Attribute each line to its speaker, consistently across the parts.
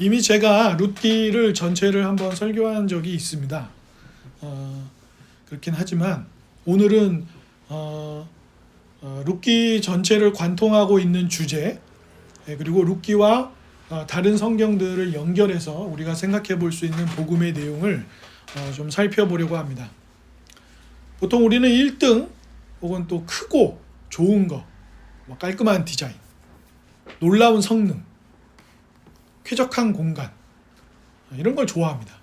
Speaker 1: 이미 제가 룻기를 전체를 한번 설교한 적이 있습니다. 그렇긴 하지만 오늘은 룻기 전체를 관통하고 있는 주제, 그리고 룻기와 다른 성경들을 연결해서 우리가 생각해 볼 수 있는 복음의 내용을 좀 살펴보려고 합니다. 보통 우리는 1등 혹은 또 크고 좋은 거, 깔끔한 디자인, 놀라운 성능, 쾌적한 공간, 이런 걸 좋아합니다.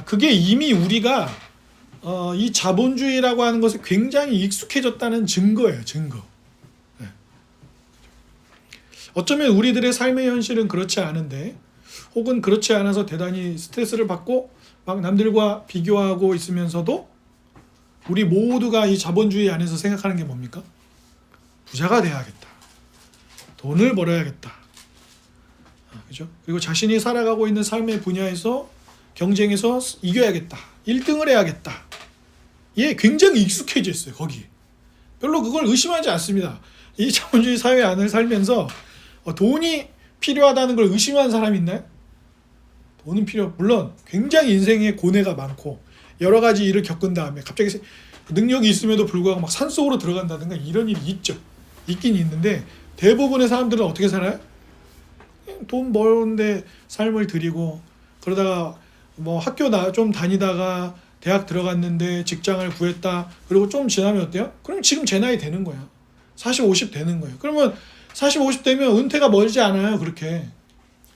Speaker 1: 그게 이미 우리가 이 자본주의라고 하는 것에 굉장히 익숙해졌다는 증거예요. 증거. 네. 어쩌면 우리들의 삶의 현실은 그렇지 않은데, 혹은 그렇지 않아서 대단히 스트레스를 받고 막 남들과 비교하고 있으면서도 우리 모두가 이 자본주의 안에서 생각하는 게 뭡니까? 부자가 돼야겠다. 돈을 벌어야겠다. 그죠? 그리고 자신이 살아가고 있는 삶의 분야에서 경쟁에서 이겨야겠다. 1등을 해야겠다. 예, 굉장히 익숙해져 있어요. 거기. 별로 그걸 의심하지 않습니다. 이 자본주의 사회 안을 살면서 돈이 필요하다는 걸 의심하는 사람이 있나요? 돈은 물론 굉장히 인생에 고뇌가 많고 여러 가지 일을 겪은 다음에 갑자기 능력이 있음에도 불구하고 막 산속으로 들어간다든가 이런 일이 있죠. 있긴 있는데 대부분의 사람들은 어떻게 살아요? 돈 버는데 삶을 들이고, 그러다가 뭐 학교 좀 다니다가 대학 들어갔는데 직장을 구했다. 그리고 좀 지나면 어때요? 그럼 지금 제 나이 되는 거야. 40, 50 되는 거예요. 그러면 40, 50 되면 은퇴가 멀지 않아요. 그렇게.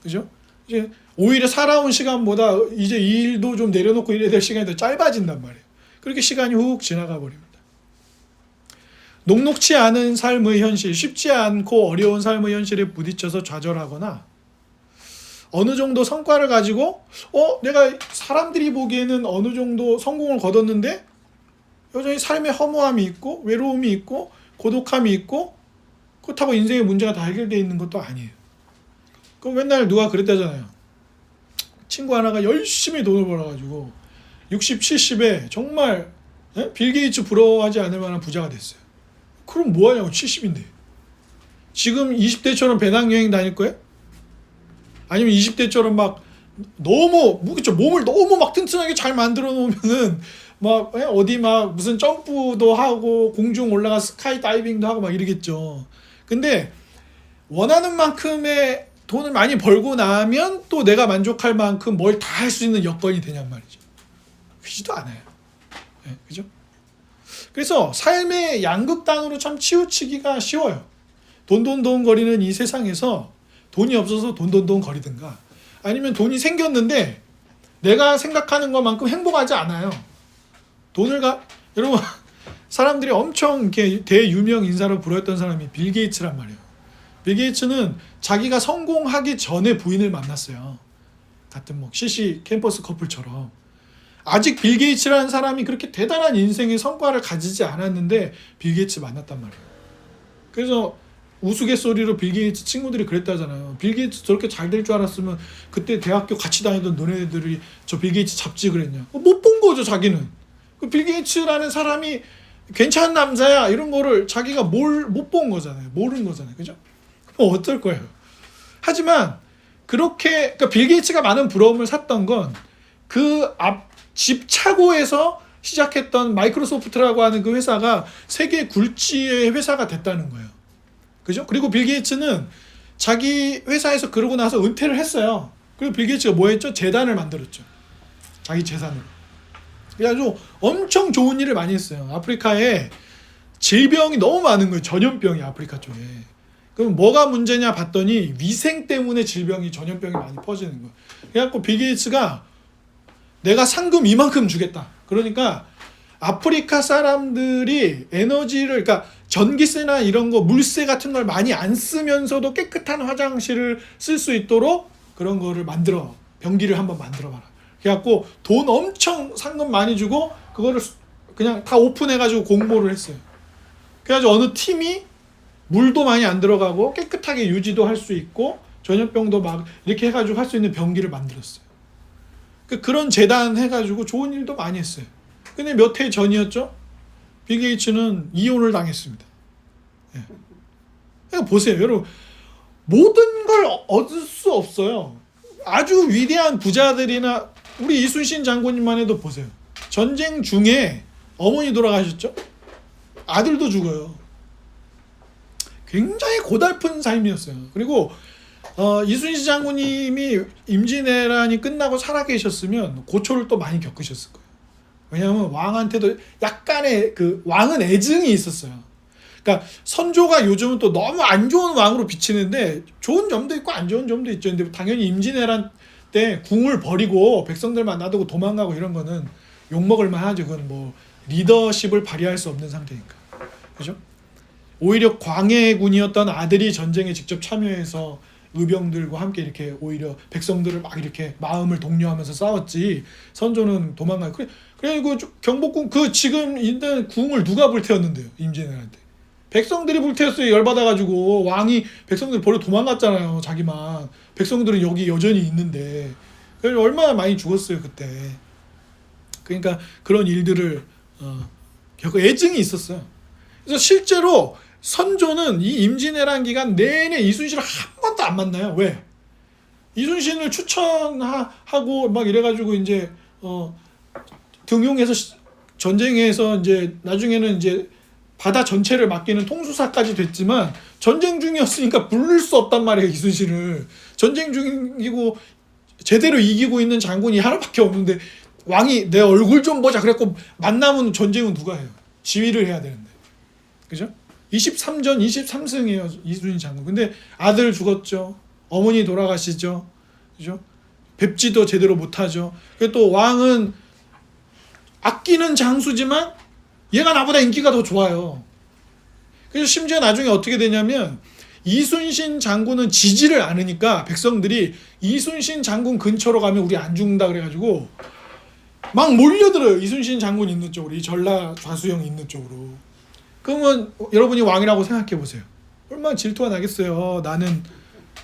Speaker 1: 그죠? 이제 오히려 살아온 시간보다 이제 이 일도 좀 내려놓고 이래야 될 시간이 더 짧아진단 말이에요. 그렇게 시간이 훅 지나가 버립니다. 녹록치 않은 삶의 현실, 쉽지 않고 어려운 삶의 현실에 부딪혀서 좌절하거나, 어느 정도 성과를 가지고 내가 사람들이 보기에는 어느 정도 성공을 거뒀는데 여전히 삶에 허무함이 있고 외로움이 있고 고독함이 있고, 그렇다고 인생의 문제가 다 해결되어 있는 것도 아니에요. 그럼 맨날 누가 그랬다잖아요. 친구 하나가 열심히 돈을 벌어가지고 60, 70에 정말 빌 게이츠 부러워하지 않을 만한 부자가 됐어요. 그럼 뭐하냐고. 70인데 지금 20대처럼 배낭여행 다닐 거예요? 아니면 20대처럼 막 너무 몸을 너무 막 튼튼하게 잘 만들어 놓으면은 막 어디 막 무슨 점프도 하고 공중 올라가 스카이 다이빙도 하고 막 이러겠죠. 근데 원하는 만큼의 돈을 많이 벌고 나면 또 내가 만족할 만큼 뭘 다 할 수 있는 여건이 되냔 말이죠. 그렇지도 않아요. 네, 그죠? 그래서 삶의 양극단으로 참 치우치기가 쉬워요. 돈돈돈 거리는 이 세상에서 돈이 없어서 돈돈돈 거리든가, 아니면 돈이 생겼는데 내가 생각하는 것만큼 행복하지 않아요. 여러분, 사람들이 엄청 이렇게 대유명 인사로 불렸던 사람이 빌 게이츠란 말이에요. 빌 게이츠는 자기가 성공하기 전에 부인을 만났어요. 같은 CC 캠퍼스 커플처럼. 아직 빌 게이츠라는 사람이 그렇게 대단한 인생의 성과를 가지지 않았는데 빌 게이츠 만났단 말이에요. 그래서 우스갯소리로 빌 게이츠 친구들이 그랬다잖아요. 빌 게이츠 저렇게 잘 될 줄 알았으면 그때 대학교 같이 다니던 너네들이 저 빌 게이츠 잡지 그랬냐. 못 본 거죠, 자기는. 그 빌 게이츠라는 사람이 괜찮은 남자야 이런 거를 자기가 못 본 거잖아요. 모르는 거잖아요. 그죠? 그럼 어떨 거예요? 하지만 그러니까 빌 게이츠가 많은 부러움을 샀던 건 그 집 차고에서 시작했던 마이크로소프트라고 하는 그 회사가 세계 굴지의 회사가 됐다는 거예요. 그죠? 그리고 빌 게이츠는 자기 회사에서 그러고 나서 은퇴를 했어요. 그리고 빌 게이츠가 뭐 했죠? 재단을 만들었죠. 자기 재산으로. 그래가지고 엄청 좋은 일을 많이 했어요. 아프리카에 질병이 너무 많은 거예요. 전염병이 아프리카 쪽에. 그럼 뭐가 문제냐 봤더니 위생 때문에 전염병이 많이 퍼지는 거예요. 그래갖고 빌 게이츠가 내가 상금 이만큼 주겠다. 그러니까 아프리카 사람들이 그러니까 전기세나 이런 거, 물세 같은 걸 많이 안 쓰면서도 깨끗한 화장실을 쓸 수 있도록 그런 거를 병기를 한번 만들어봐라. 그래갖고 돈 엄청 상금 많이 주고 그거를 그냥 다 오픈해가지고 공모를 했어요. 그래가지고 어느 팀이 물도 많이 안 들어가고 깨끗하게 유지도 할 수 있고 전염병도 막 이렇게 해가지고 할 수 있는 병기를 만들었어요. 그런 재단 해가지고 좋은 일도 많이 했어요. 근데 몇 해 전이었죠? 빌 게이츠는 이혼을 당했습니다. 예. 그러니까 보세요, 여러분. 모든 걸 얻을 수 없어요. 아주 위대한 부자들이나 우리 이순신 장군님만 해도 보세요. 전쟁 중에 어머니 돌아가셨죠? 아들도 죽어요. 굉장히 고달픈 삶이었어요. 그리고 이순신 장군님이 임진왜란이 끝나고 살아계셨으면 고초를 또 많이 겪으셨을 거예요. 왜냐하면 왕한테도 약간의 왕은 애증이 있었어요. 그러니까 선조가 요즘은 또 너무 안 좋은 왕으로 비치는데 좋은 점도 있고 안 좋은 점도 있죠. 근데 당연히 임진왜란 때 궁을 버리고 백성들만 놔두고 도망가고 이런 거는 욕먹을 만하죠. 그건 뭐 리더십을 발휘할 수 없는 상태니까. 그죠? 오히려 광해군이었던 아들이 전쟁에 직접 참여해서 의병들과 함께 이렇게 오히려 백성들을 막 이렇게 마음을 독려하면서 싸웠지. 선조는 도망가고 그래가지고 경복궁 지금 있는 궁을 누가 불태웠는데요? 임진왜란 때. 백성들이 불태웠어요. 열받아가지고 왕이 백성들 버리고 도망갔잖아요. 자기만. 백성들은 여기 여전히 있는데. 그래서 얼마나 많이 죽었어요 그때. 그러니까 그런 일들을 겪고 애증이 있었어요. 그래서 실제로 선조는 이 임진왜란 기간 내내 이순신을 한 번도 안 만나요. 왜? 이순신을 추천하고 막 이래가지고 이제 등용해서 전쟁에서 이제 나중에는 이제 바다 전체를 맡기는 통수사까지 됐지만 전쟁 중이었으니까 부를 수 없단 말이에요. 이순신을. 전쟁 중이고 제대로 이기고 있는 장군이 하나밖에 없는데 왕이 내 얼굴 좀 보자 그랬고 만나면 전쟁은 누가 해요? 지휘를 해야 되는데. 그죠? 23전 23승이에요. 이순신 장군. 근데 아들 죽었죠. 어머니 돌아가시죠. 그죠? 뵙지도 제대로 못하죠. 또 왕은 아끼는 장수지만 얘가 나보다 인기가 더 좋아요. 그래서 심지어 나중에 어떻게 되냐면 이순신 장군은 지지를 않으니까 백성들이 이순신 장군 근처로 가면 우리 안 죽는다 그래가지고 막 몰려들어요. 이순신 장군 있는 쪽으로. 이 전라 좌수영 있는 쪽으로. 그러면 여러분이 왕이라고 생각해 보세요. 얼마나 질투가 나겠어요. 나는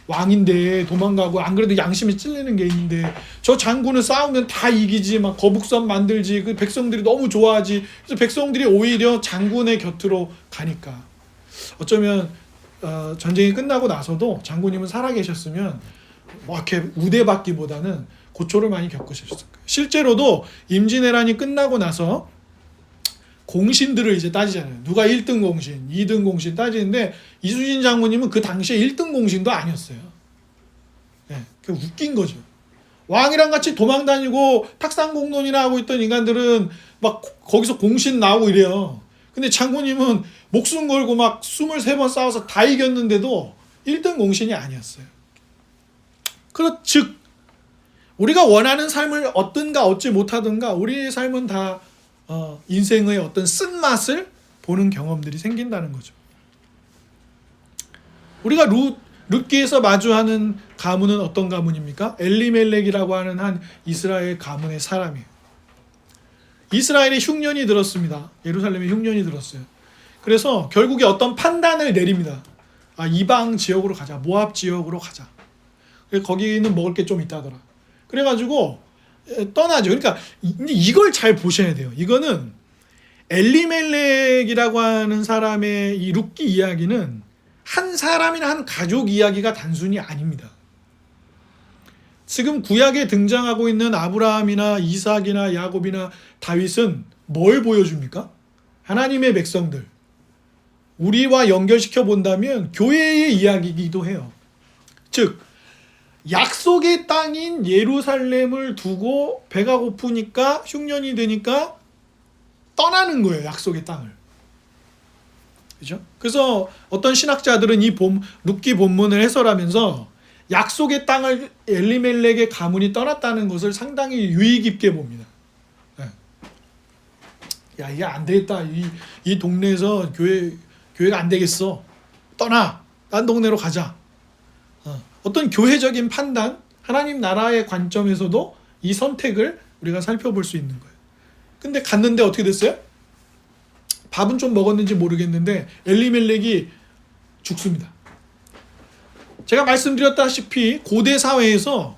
Speaker 1: 왕인데 도망가고 안 그래도 양심이 찔리는 게 있는데 저 장군은 싸우면 다 이기지 막 거북선 만들지 그 백성들이 너무 좋아하지. 그래서 백성들이 오히려 장군의 곁으로 가니까 어쩌면 전쟁이 끝나고 나서도 장군님은 살아계셨으면 뭐 이렇게 우대받기보다는 고초를 많이 겪으셨을 거예요. 실제로도 임진왜란이 끝나고 나서 공신들을 이제 따지잖아요. 누가 1등 공신, 2등 공신 따지는데 이순신 장군님은 그 당시에 1등 공신도 아니었어요. 네, 그 웃긴 거죠. 왕이랑 같이 도망 다니고 탁상공론이나 하고 있던 인간들은 막 거기서 공신 나오고 이래요. 근데 장군님은 목숨 걸고 막 23번 싸워서 다 이겼는데도 1등 공신이 아니었어요. 즉 우리가 원하는 삶을 얻든가 얻지 못하든가 우리의 삶은 다 인생의 어떤 쓴맛을 보는 경험들이 생긴다는 거죠. 우리가 룻기에서 마주하는 가문은 어떤 가문입니까? 엘리멜렉이라고 하는 한 이스라엘 가문의 사람이에요. 이스라엘에 흉년이 들었습니다. 예루살렘에 흉년이 들었어요. 그래서 결국에 어떤 판단을 내립니다. 이방 지역으로 가자. 모압 지역으로 가자. 거기는 먹을 게 좀 있다더라. 그래가지고 떠나죠. 그러니까 이걸 잘 보셔야 돼요. 이거는 엘리멜렉이라고 하는 사람의 이 룻기 이야기는 한 사람이나 한 가족 이야기가 단순히 아닙니다. 지금 구약에 등장하고 있는 아브라함이나 이삭이나 야곱이나 다윗은 뭘 보여줍니까? 하나님의 백성들. 우리와 연결시켜 본다면 교회의 이야기이기도 해요. 즉 약속의 땅인 예루살렘을 두고 배가 고프니까 흉년이 되니까 떠나는 거예요. 약속의 땅을. 그죠? 그래서 어떤 신학자들은 이 룻기 본문을 해설하면서 약속의 땅을 엘리멜렉의 가문이 떠났다는 것을 상당히 유의 깊게 봅니다. 네. 야, 이게 안 되겠다. 이 동네에서 교회가 안 되겠어. 떠나. 딴 동네로 가자. 어떤 교회적인 판단, 하나님 나라의 관점에서도 이 선택을 우리가 살펴볼 수 있는 거예요. 근데 갔는데 어떻게 됐어요? 밥은 좀 먹었는지 모르겠는데 엘리멜렉이 죽습니다. 제가 말씀드렸다시피 고대 사회에서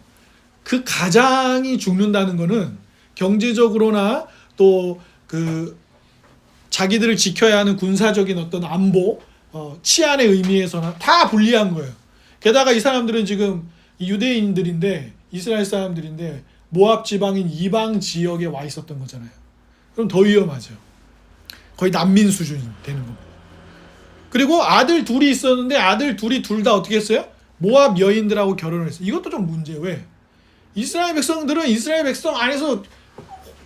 Speaker 1: 그 가장이 죽는다는 것은 경제적으로나 또 그 자기들을 지켜야 하는 군사적인 어떤 안보, 치안의 의미에서나 다 불리한 거예요. 게다가 이 사람들은 지금 유대인들인데 이스라엘 사람들인데 모압 지방인 이방 지역에 와 있었던 거잖아요. 그럼 더 위험하죠. 거의 난민 수준이 되는 겁니다. 그리고 아들 둘이 있었는데 아들 둘이 둘 다 어떻게 했어요? 모압 여인들하고 결혼을 했어요. 이것도 좀 문제예요. 왜? 이스라엘 백성들은 이스라엘 백성 안에서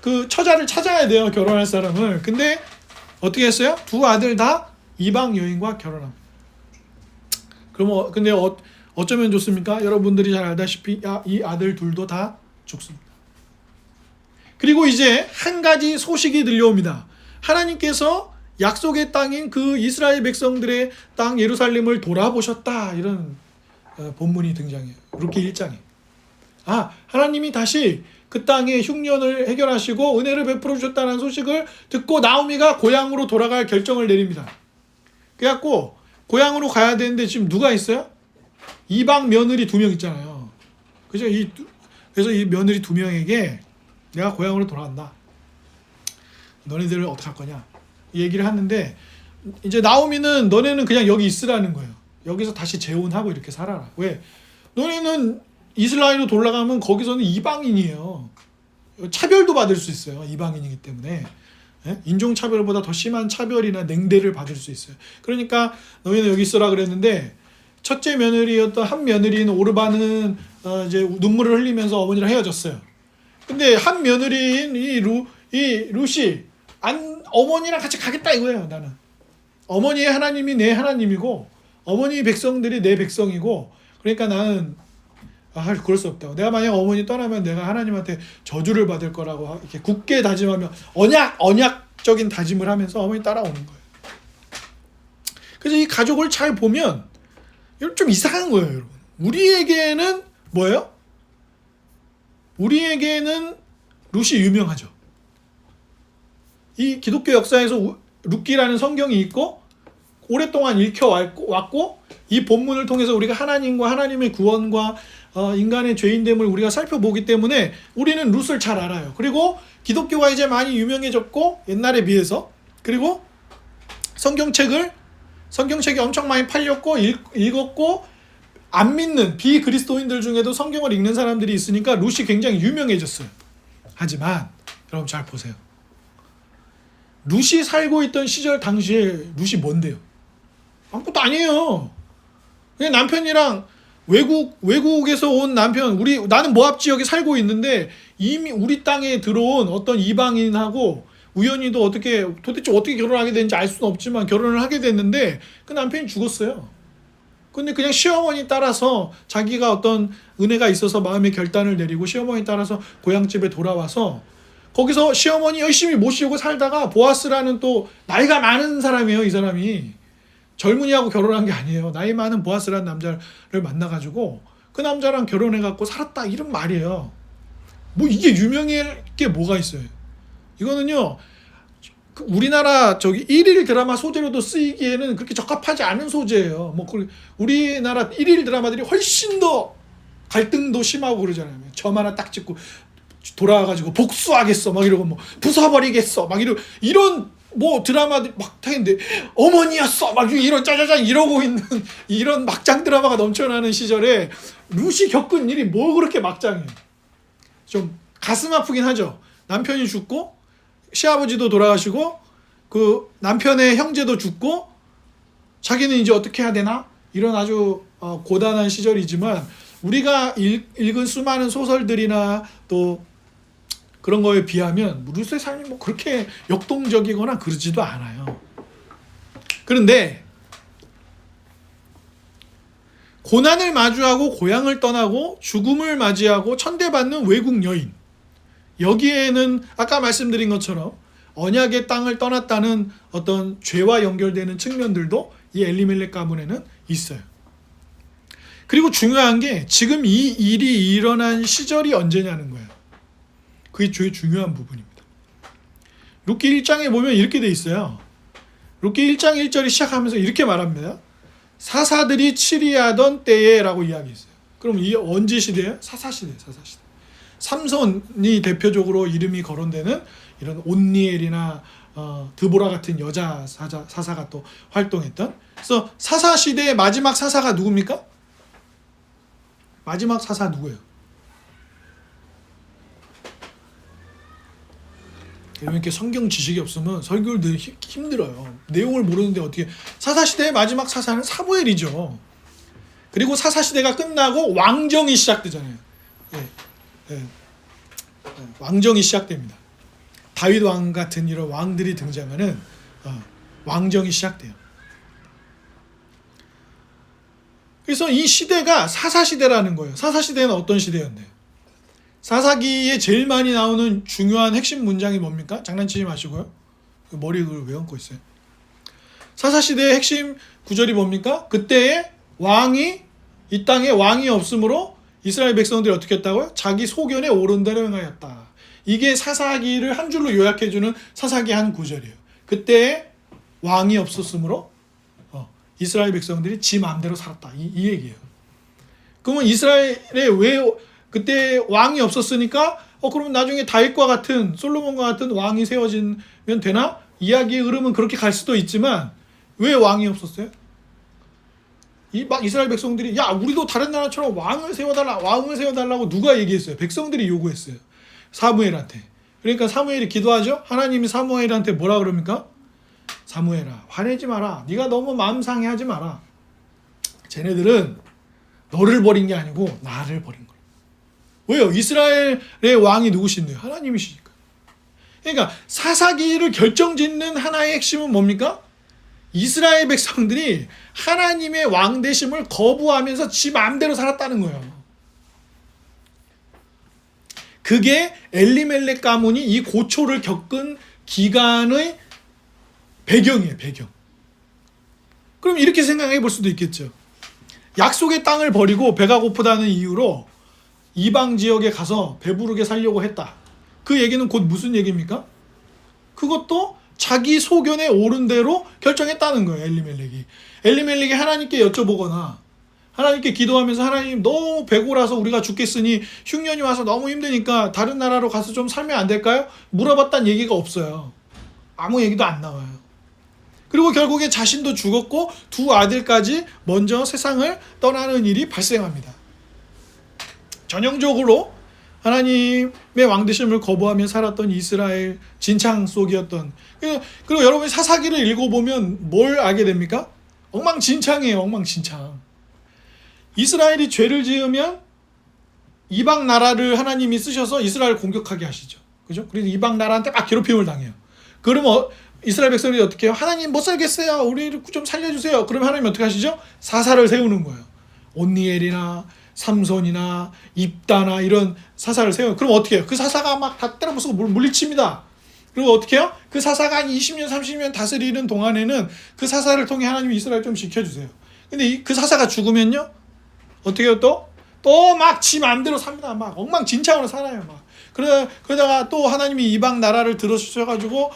Speaker 1: 그 처자를 찾아야 돼요. 결혼할 사람을. 근데 어떻게 했어요? 두 아들 다 이방 여인과 결혼합니다. 그럼 근데 어쩌면 좋습니까? 여러분들이 잘 알다시피 이 아들 둘도 다 죽습니다. 그리고 이제 한 가지 소식이 들려옵니다. 하나님께서 약속의 땅인 그 이스라엘 백성들의 땅 예루살렘을 돌아보셨다. 이런 본문이 등장해요. 룻기 1장에. 하나님이 다시 그 땅의 흉년을 해결하시고 은혜를 베풀어 주셨다는 소식을 듣고 나오미가 고향으로 돌아갈 결정을 내립니다. 그래갖고 고향으로 가야 되는데 지금 누가 있어요? 이방 며느리 2명 있잖아요. 그죠? 그래서 이 며느리 2명에게 내가 고향으로 돌아간다. 너네들을 어떻게 할 거냐? 이 얘기를 하는데 이제 나오미는 너네는 그냥 여기 있으라는 거예요. 여기서 다시 재혼하고 이렇게 살아라. 왜? 너네는 이스라엘로 돌아가면 거기서는 이방인이에요. 차별도 받을 수 있어요. 이방인이기 때문에. 인종차별보다 더 심한 차별이나 냉대를 받을 수 있어요. 그러니까 너희는 여기 있어라 그랬는데 첫째 며느리였던 한 며느리인 오르바는 이제 눈물을 흘리면서 어머니랑 헤어졌어요. 근데 한 며느리인 이 룻이 어머니랑 같이 가겠다 이거예요. 나는 어머니의 하나님이 내 하나님이고 어머니 백성들이 내 백성이고 그러니까 나는 그럴 수 없다고. 내가 만약 어머니 떠나면 내가 하나님한테 저주를 받을 거라고 이렇게 굳게 다짐하며 언약적인 다짐을 하면서 어머니 따라오는 거예요. 그래서 이 가족을 잘 보면 좀 이상한 거예요, 여러분. 우리에게는 뭐예요? 우리에게는 룻이 유명하죠. 이 기독교 역사에서 룻기라는 성경이 있고 오랫동안 읽혀왔고 이 본문을 통해서 우리가 하나님과 하나님의 구원과 인간의 죄인됨을 우리가 살펴보기 때문에 우리는 룻을 잘 알아요. 그리고 기독교가 이제 많이 유명해졌고 옛날에 비해서 그리고 성경책이 엄청 많이 팔렸고 읽었고 안 믿는 비그리스도인들 중에도 성경을 읽는 사람들이 있으니까 룻이 굉장히 유명해졌어요. 하지만 여러분 잘 보세요. 룻이 살고 있던 시절 당시에 룻이 뭔데요? 아무것도 아니에요. 그냥 남편이랑 외국에서 온 남편, 나는 모압 지역에 살고 있는데 이미 우리 땅에 들어온 어떤 이방인하고 우연히도 도대체 어떻게 결혼하게 됐는지 알 수는 없지만 결혼을 하게 됐는데 그 남편이 죽었어요. 근데 그냥 시어머니 따라서 자기가 어떤 은혜가 있어서 마음의 결단을 내리고 시어머니 따라서 고향집에 돌아와서 거기서 시어머니 열심히 모시고 살다가 보아스라는 또 나이가 많은 사람이에요. 이 사람이 젊은이하고 결혼한 게 아니에요. 나이 많은 보아스라는 남자를 만나가지고 그 남자랑 결혼해갖고 살았다 이런 말이에요. 뭐 이게 유명할 게 뭐가 있어요? 이거는요 우리나라 일일 드라마 소재로도 쓰이기에는 그렇게 적합하지 않은 소재예요. 우리나라 일일 드라마들이 훨씬 더 갈등도 심하고 그러잖아요. 점 하나 딱 찍고 돌아와가지고 복수하겠어 막 이러고 부숴버리겠어 막 이런 드라마들 막 타는데 어머니였어 막 이런 짜자잔 이러고 있는 이런 막장 드라마가 넘쳐나는 시절에 룻이 겪은 일이 뭐 그렇게 막장이에요. 좀 가슴 아프긴 하죠. 남편이 죽고 시아버지도 돌아가시고 그 남편의 형제도 죽고 자기는 이제 어떻게 해야 되나 이런 아주 고단한 시절이지만 우리가 읽은 수많은 소설들이나 또 그런 거에 비하면 룻의 삶이 그렇게 역동적이거나 그러지도 않아요. 그런데 고난을 마주하고 고향을 떠나고 죽음을 맞이하고 천대받는 외국 여인, 여기에는 아까 말씀드린 것처럼 언약의 땅을 떠났다는 어떤 죄와 연결되는 측면들도 이 엘리멜렉 가문에는 있어요. 그리고 중요한 게 지금 이 일이 일어난 시절이 언제냐는 거예요. 그게 제일 중요한 부분입니다. 룻기 1장에 보면 이렇게 돼 있어요. 룻기 1장 1절이 시작하면서 이렇게 말합니다. 사사들이 치리하던 때에 라고 이야기했어요. 그럼 이게 언제 시대예요? 사사시대. 삼손이 대표적으로 이름이 거론되는 이런 온니엘이나 드보라 같은 여자 사사가 또 활동했던. 그래서 사사시대의 마지막 사사가 누굽니까? 마지막 사사 누구예요? 이렇게 성경 지식이 없으면 설교를 늘 힘들어요. 내용을 모르는데 어떻게. 사사시대의 마지막 사사는 사무엘이죠. 그리고 사사시대가 끝나고 왕정이 시작되잖아요. 예, 예, 왕정이 시작됩니다. 다윗 왕 같은 이런 왕들이 등장하는 왕정이 시작돼요. 그래서 이 시대가 사사시대라는 거예요. 사사시대는 어떤 시대였나요? 사사기에 제일 많이 나오는 중요한 핵심 문장이 뭡니까? 장난치지 마시고요. 머리에 그걸 왜 얹고 있어요? 사사시대의 핵심 구절이 뭡니까? 그때에 왕이, 이 땅에 왕이 없으므로 이스라엘 백성들이 어떻게 했다고요? 자기 소견에 옳은 대로 행하였다. 이게 사사기를 한 줄로 요약해주는 사사기 한 구절이에요. 그때에 왕이 없었으므로 이스라엘 백성들이 지 마음대로 살았다. 이 얘기예요. 그러면 이스라엘에 왜 그때 왕이 없었으니까 그러면 나중에 다윗과 같은, 솔로몬과 같은 왕이 세워지면 되나? 이야기의 흐름은 그렇게 갈 수도 있지만 왜 왕이 없었어요? 막 이스라엘 백성들이 야 우리도 다른 나라처럼 왕을 세워달라고 누가 얘기했어요? 백성들이 요구했어요. 사무엘한테. 그러니까 사무엘이 기도하죠. 하나님이 사무엘한테 뭐라 그럽니까? 사무엘아 화내지 마라. 네가 너무 마음 상해하지 마라. 쟤네들은 너를 버린 게 아니고 나를 버린 거야. 왜요? 이스라엘의 왕이 누구신데요? 하나님이시니까. 그러니까 사사기를 결정짓는 하나의 핵심은 뭡니까? 이스라엘 백성들이 하나님의 왕 되심을 거부하면서 지 마음대로 살았다는 거예요. 그게 엘리멜렉 가문이 이 고초를 겪은 기간의 배경이에요. 배경. 그럼 이렇게 생각해 볼 수도 있겠죠. 약속의 땅을 버리고 배가 고프다는 이유로 이방 지역에 가서 배부르게 살려고 했다. 그 얘기는 곧 무슨 얘기입니까? 그것도 자기 소견에 옳은 대로 결정했다는 거예요. 엘리멜렉이 하나님께 여쭤보거나 하나님께 기도하면서 하나님 너무 배고라서 우리가 죽겠으니 흉년이 와서 너무 힘드니까 다른 나라로 가서 좀 살면 안 될까요? 물어봤다는 얘기가 없어요. 아무 얘기도 안 나와요. 그리고 결국에 자신도 죽었고 두 아들까지 먼저 세상을 떠나는 일이 발생합니다. 전형적으로 하나님의 왕되심을 거부하며 살았던 이스라엘 진창 속이었던. 그리고 여러분이 사사기를 읽어보면 뭘 알게 됩니까? 엉망진창이에요. 엉망진창. 이스라엘이 죄를 지으면 이방 나라를 하나님이 쓰셔서 이스라엘을 공격하게 하시죠. 그죠? 그래서 이방 나라한테 막 괴롭힘을 당해요. 그러면 이스라엘 백성들이 어떻게 해요? 하나님 못 살겠어요. 우리를 좀 살려주세요. 그러면 하나님 어떻게 하시죠? 사사를 세우는 거예요. 온니엘이나 삼손이나 입다나 이런 사사를 세워요. 그럼 어떻게 해요? 그 사사가 막 다 때려부수고 물리칩니다. 그리고 어떻게 해요? 그 사사가 한 20년 30년 다스리는 동안에는 그 사사를 통해 하나님이 이스라엘 좀 지켜주세요. 근데 그 사사가 죽으면요? 어떻게 해요 또? 또 막 지 마음대로 삽니다. 막 엉망진창으로 살아요. 막. 그러다가 또 하나님이 이방 나라를 들어주셔가지고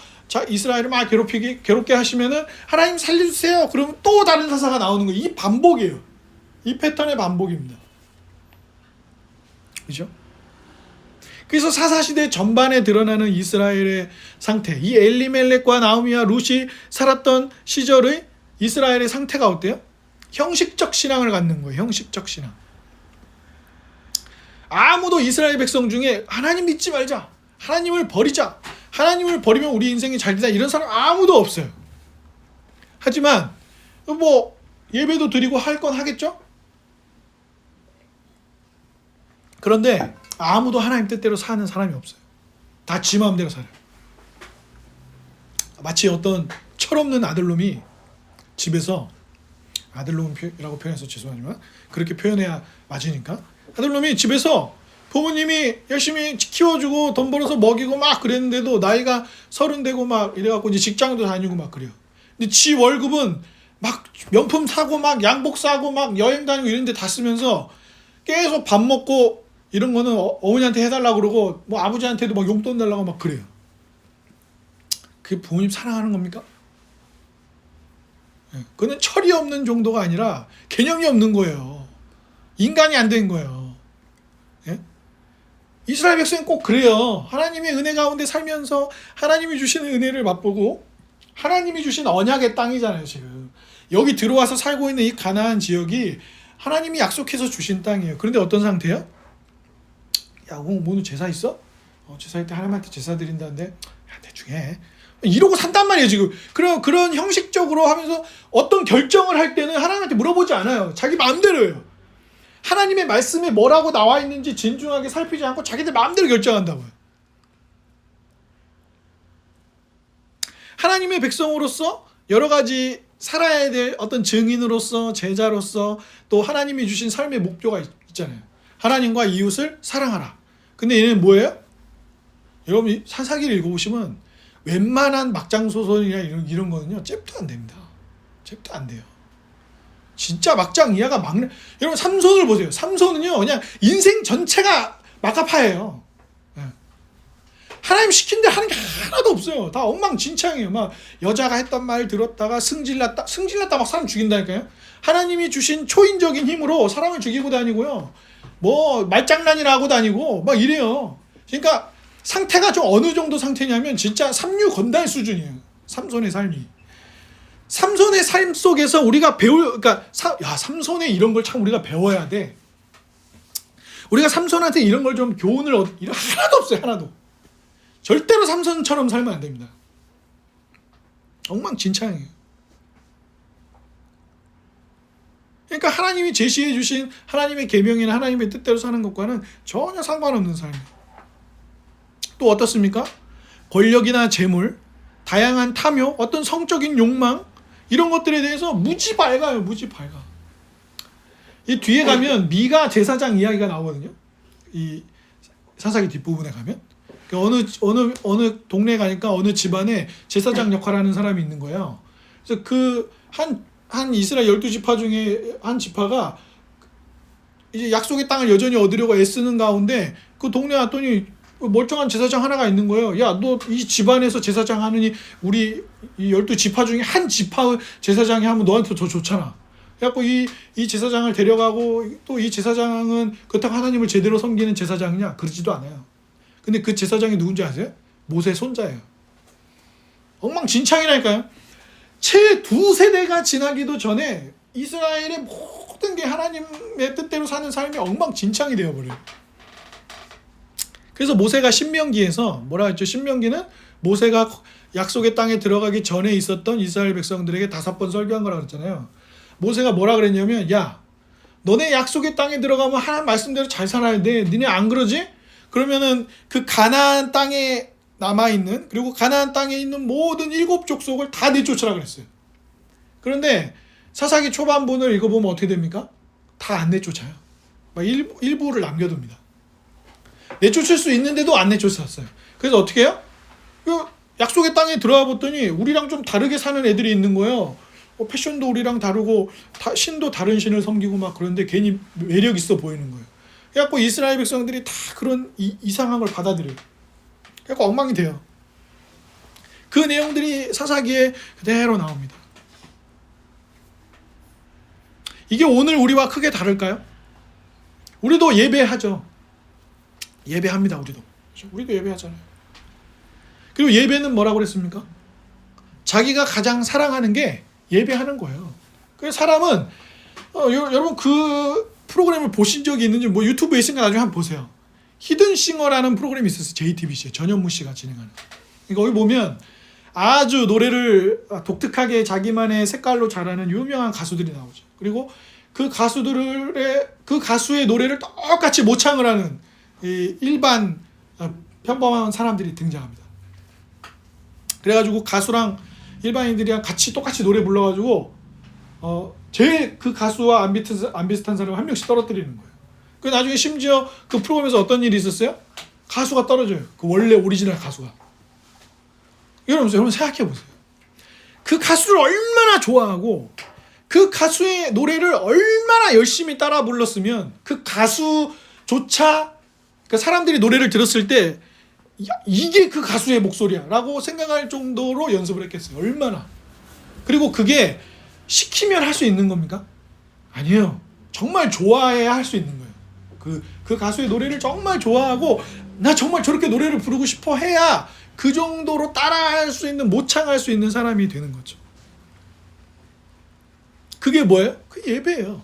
Speaker 1: 이스라엘을 막 괴롭게 하시면은 하나님 살려주세요. 그러면 또 다른 사사가 나오는 거예요. 이 반복이에요. 이 패턴의 반복입니다. 그죠? 그래서 사사시대 전반에 드러나는 이스라엘의 상태, 이 엘리멜렉과 나오미와 룻이 살았던 시절의 이스라엘의 상태가 어때요? 형식적 신앙을 갖는 거예요. 형식적 신앙. 아무도 이스라엘 백성 중에 하나님 믿지 말자, 하나님을 버리자, 하나님을 버리면 우리 인생이 잘 되다 이런 사람 아무도 없어요. 하지만 뭐 예배도 드리고 할 건 하겠죠? 그런데 아무도 하나님 뜻대로 사는 사람이 없어요. 다 지 마음대로 살아요. 마치 어떤 철없는 아들놈이 집에서, 아들놈이라고 표현해서 죄송하지만 그렇게 표현해야 맞으니까, 아들놈이 집에서 부모님이 열심히 키워주고 돈 벌어서 먹이고 막 그랬는데도 나이가 30 되고 막 이래갖고 이제 직장도 다니고 막 그래요. 근데 지 월급은 막 명품 사고 막 양복 사고 막 여행 다니고 이런 데 다 쓰면서 계속 밥 먹고 이런 거는 어머니한테 해달라고 그러고 뭐 아버지한테도 막 용돈 달라고 막 그래요. 그게 부모님 사랑하는 겁니까? 그건 철이 없는 정도가 아니라 개념이 없는 거예요. 인간이 안 된 거예요. 예? 이스라엘 백성은 꼭 그래요. 하나님의 은혜 가운데 살면서 하나님이 주시는 은혜를 맛보고 하나님이 주신 언약의 땅이잖아요. 지금 여기 들어와서 살고 있는 이 가나안 지역이 하나님이 약속해서 주신 땅이에요. 그런데 어떤 상태예요? 야, 오늘 제사 있어? 제사할 때 하나님한테 제사 드린다는데 야, 대충 해. 이러고 산단 말이에요 지금. 그런 형식적으로 하면서 어떤 결정을 할 때는 하나님한테 물어보지 않아요. 자기 마음대로 해요. 하나님의 말씀에 뭐라고 나와 있는지 진중하게 살피지 않고 자기들 마음대로 결정한다고요. 하나님의 백성으로서 여러 가지 살아야 될 어떤 증인으로서, 제자로서, 또 하나님이 주신 삶의 목표가 있잖아요. 하나님과 이웃을 사랑하라. 근데 얘는 뭐예요? 여러분 사사기를 읽어보시면 웬만한 막장소설이나 이런 거는요 잽도 안 됩니다. 잽도 안 돼요. 진짜 막장 이하가 막내. 여러분 삼손을 보세요. 삼손은요 그냥 인생 전체가 막가파예요. 하나님 시킨 데 하는 게 하나도 없어요. 다 엉망진창이에요. 막 여자가 했던 말 들었다가 승질났다 막 사람 죽인다니까요. 하나님이 주신 초인적인 힘으로 사람을 죽이고 다니고요. 뭐 말장난이나 하고 다니고 막 이래요. 그러니까 상태가 좀 어느 정도 상태냐면 진짜 삼류 건달 수준이에요. 삼손의 삶이. 삼손의 삶 속에서 우리가 그러니까 삼손의 이런 걸 참 우리가 배워야 돼. 우리가 삼손한테 이런 걸 좀 교훈을 하나도 없어요. 하나도. 절대로 삼손처럼 살면 안 됩니다. 엉망진창이에요. 그러니까 하나님이 제시해 주신 하나님의 계명이나 하나님의 뜻대로 사는 것과는 전혀 상관없는 삶이에요. 또 어떻습니까? 권력이나 재물, 다양한 탐욕, 어떤 성적인 욕망 이런 것들에 대해서 무지 밝아요. 무지 밝아. 이 뒤에 가면 미가 제사장 이야기가 나오거든요. 이 사사기 뒷부분에 가면 어느 동네에 가니까 어느 집안에 제사장 역할하는 사람이 있는 거예요. 그래서 그 한 이스라엘 12지파 중에 한 지파가 이제 약속의 땅을 여전히 얻으려고 애쓰는 가운데 그 동네 왔더니 멀쩡한 제사장 하나가 있는 거예요. 야, 너 이 집안에서 제사장 하느니 우리 이 12지파 중에 한 지파 제사장이 하면 너한테 더 좋잖아. 그래갖고 이 제사장을 데려가고 또 이 제사장은 그렇다고 하나님을 제대로 섬기는 제사장이냐? 그러지도 않아요. 근데 그 제사장이 누군지 아세요? 모세 손자예요. 엉망진창이라니까요. 채 2세대가 지나기도 전에 이스라엘의 모든 게 하나님의 뜻대로 사는 삶이 엉망진창이 되어버려요. 그래서 모세가 신명기에서 뭐라 했죠? 신명기는 모세가 약속의 땅에 들어가기 전에 있었던 이스라엘 백성들에게 5번 설교한 거라고 그랬잖아요. 모세가 뭐라 그랬냐면 야, 너네 약속의 땅에 들어가면 하나님 말씀대로 잘 살아야 돼. 니네 안 그러지? 그러면은 그 가나안 땅에 남아있는 그리고 가나안 땅에 있는 모든 7 족속을 다 내쫓으라 그랬어요. 그런데 사사기 초반본을 읽어보면 어떻게 됩니까? 다 안 내쫓아요. 막 일부를 남겨둡니다. 내쫓을 수 있는데도 안 내쫓았어요. 그래서 어떻게 해요? 그 약속의 땅에 들어와 봤더니 우리랑 좀 다르게 사는 애들이 있는 거예요. 패션도 우리랑 다르고 신도 다른 신을 섬기고 막 그런데 괜히 매력 있어 보이는 거예요. 그래갖고 이스라엘 백성들이 다 그런 이상한 걸 받아들여요. 그래갖고 엉망이 돼요. 그 내용들이 사사기에 그대로 나옵니다. 이게 오늘 우리와 크게 다를까요? 우리도 예배하죠. 예배합니다. 우리도 예배하잖아요. 그리고 예배는 뭐라고 그랬습니까? 자기가 가장 사랑하는 게 예배하는 거예요. 그래서 사람은 여러분 그 프로그램을 보신 적이 있는지 뭐 유튜브에 있으니까 나중에 한번 보세요. 히든싱어라는 프로그램이 있었어요. JTBC에 전현무 씨가 진행하는. 그러니까 거기 보면 아주 노래를 독특하게 자기만의 색깔로 잘하는 유명한 가수들이 나오죠. 그리고 그 가수의 노래를 똑같이 모창을 하는 일반 평범한 사람들이 등장합니다. 그래가지고 가수랑 일반인들이랑 같이 똑같이 노래 불러가지고 제일 그 가수와 안 비슷한 사람을 한 명씩 떨어뜨리는 거예요. 그 나중에 심지어 그 프로그램에서 어떤 일이 있었어요? 가수가 떨어져요. 그 원래 오리지널 가수가. 여러분 생각해 보세요. 그 가수를 얼마나 좋아하고 그 가수의 노래를 얼마나 열심히 따라 불렀으면 그 가수조차 그 사람들이 노래를 들었을 때 이게 그 가수의 목소리야 라고 생각할 정도로 연습을 했겠어요. 얼마나. 그리고 그게 시키면 할 수 있는 겁니까? 아니에요. 정말 좋아해야 할 수 있는 거예요. 그 가수의 노래를 정말 좋아하고 나 정말 저렇게 노래를 부르고 싶어 해야 그 정도로 따라할 수 있는, 모창할 수 있는 사람이 되는 거죠. 그게 뭐예요? 그 예배예요.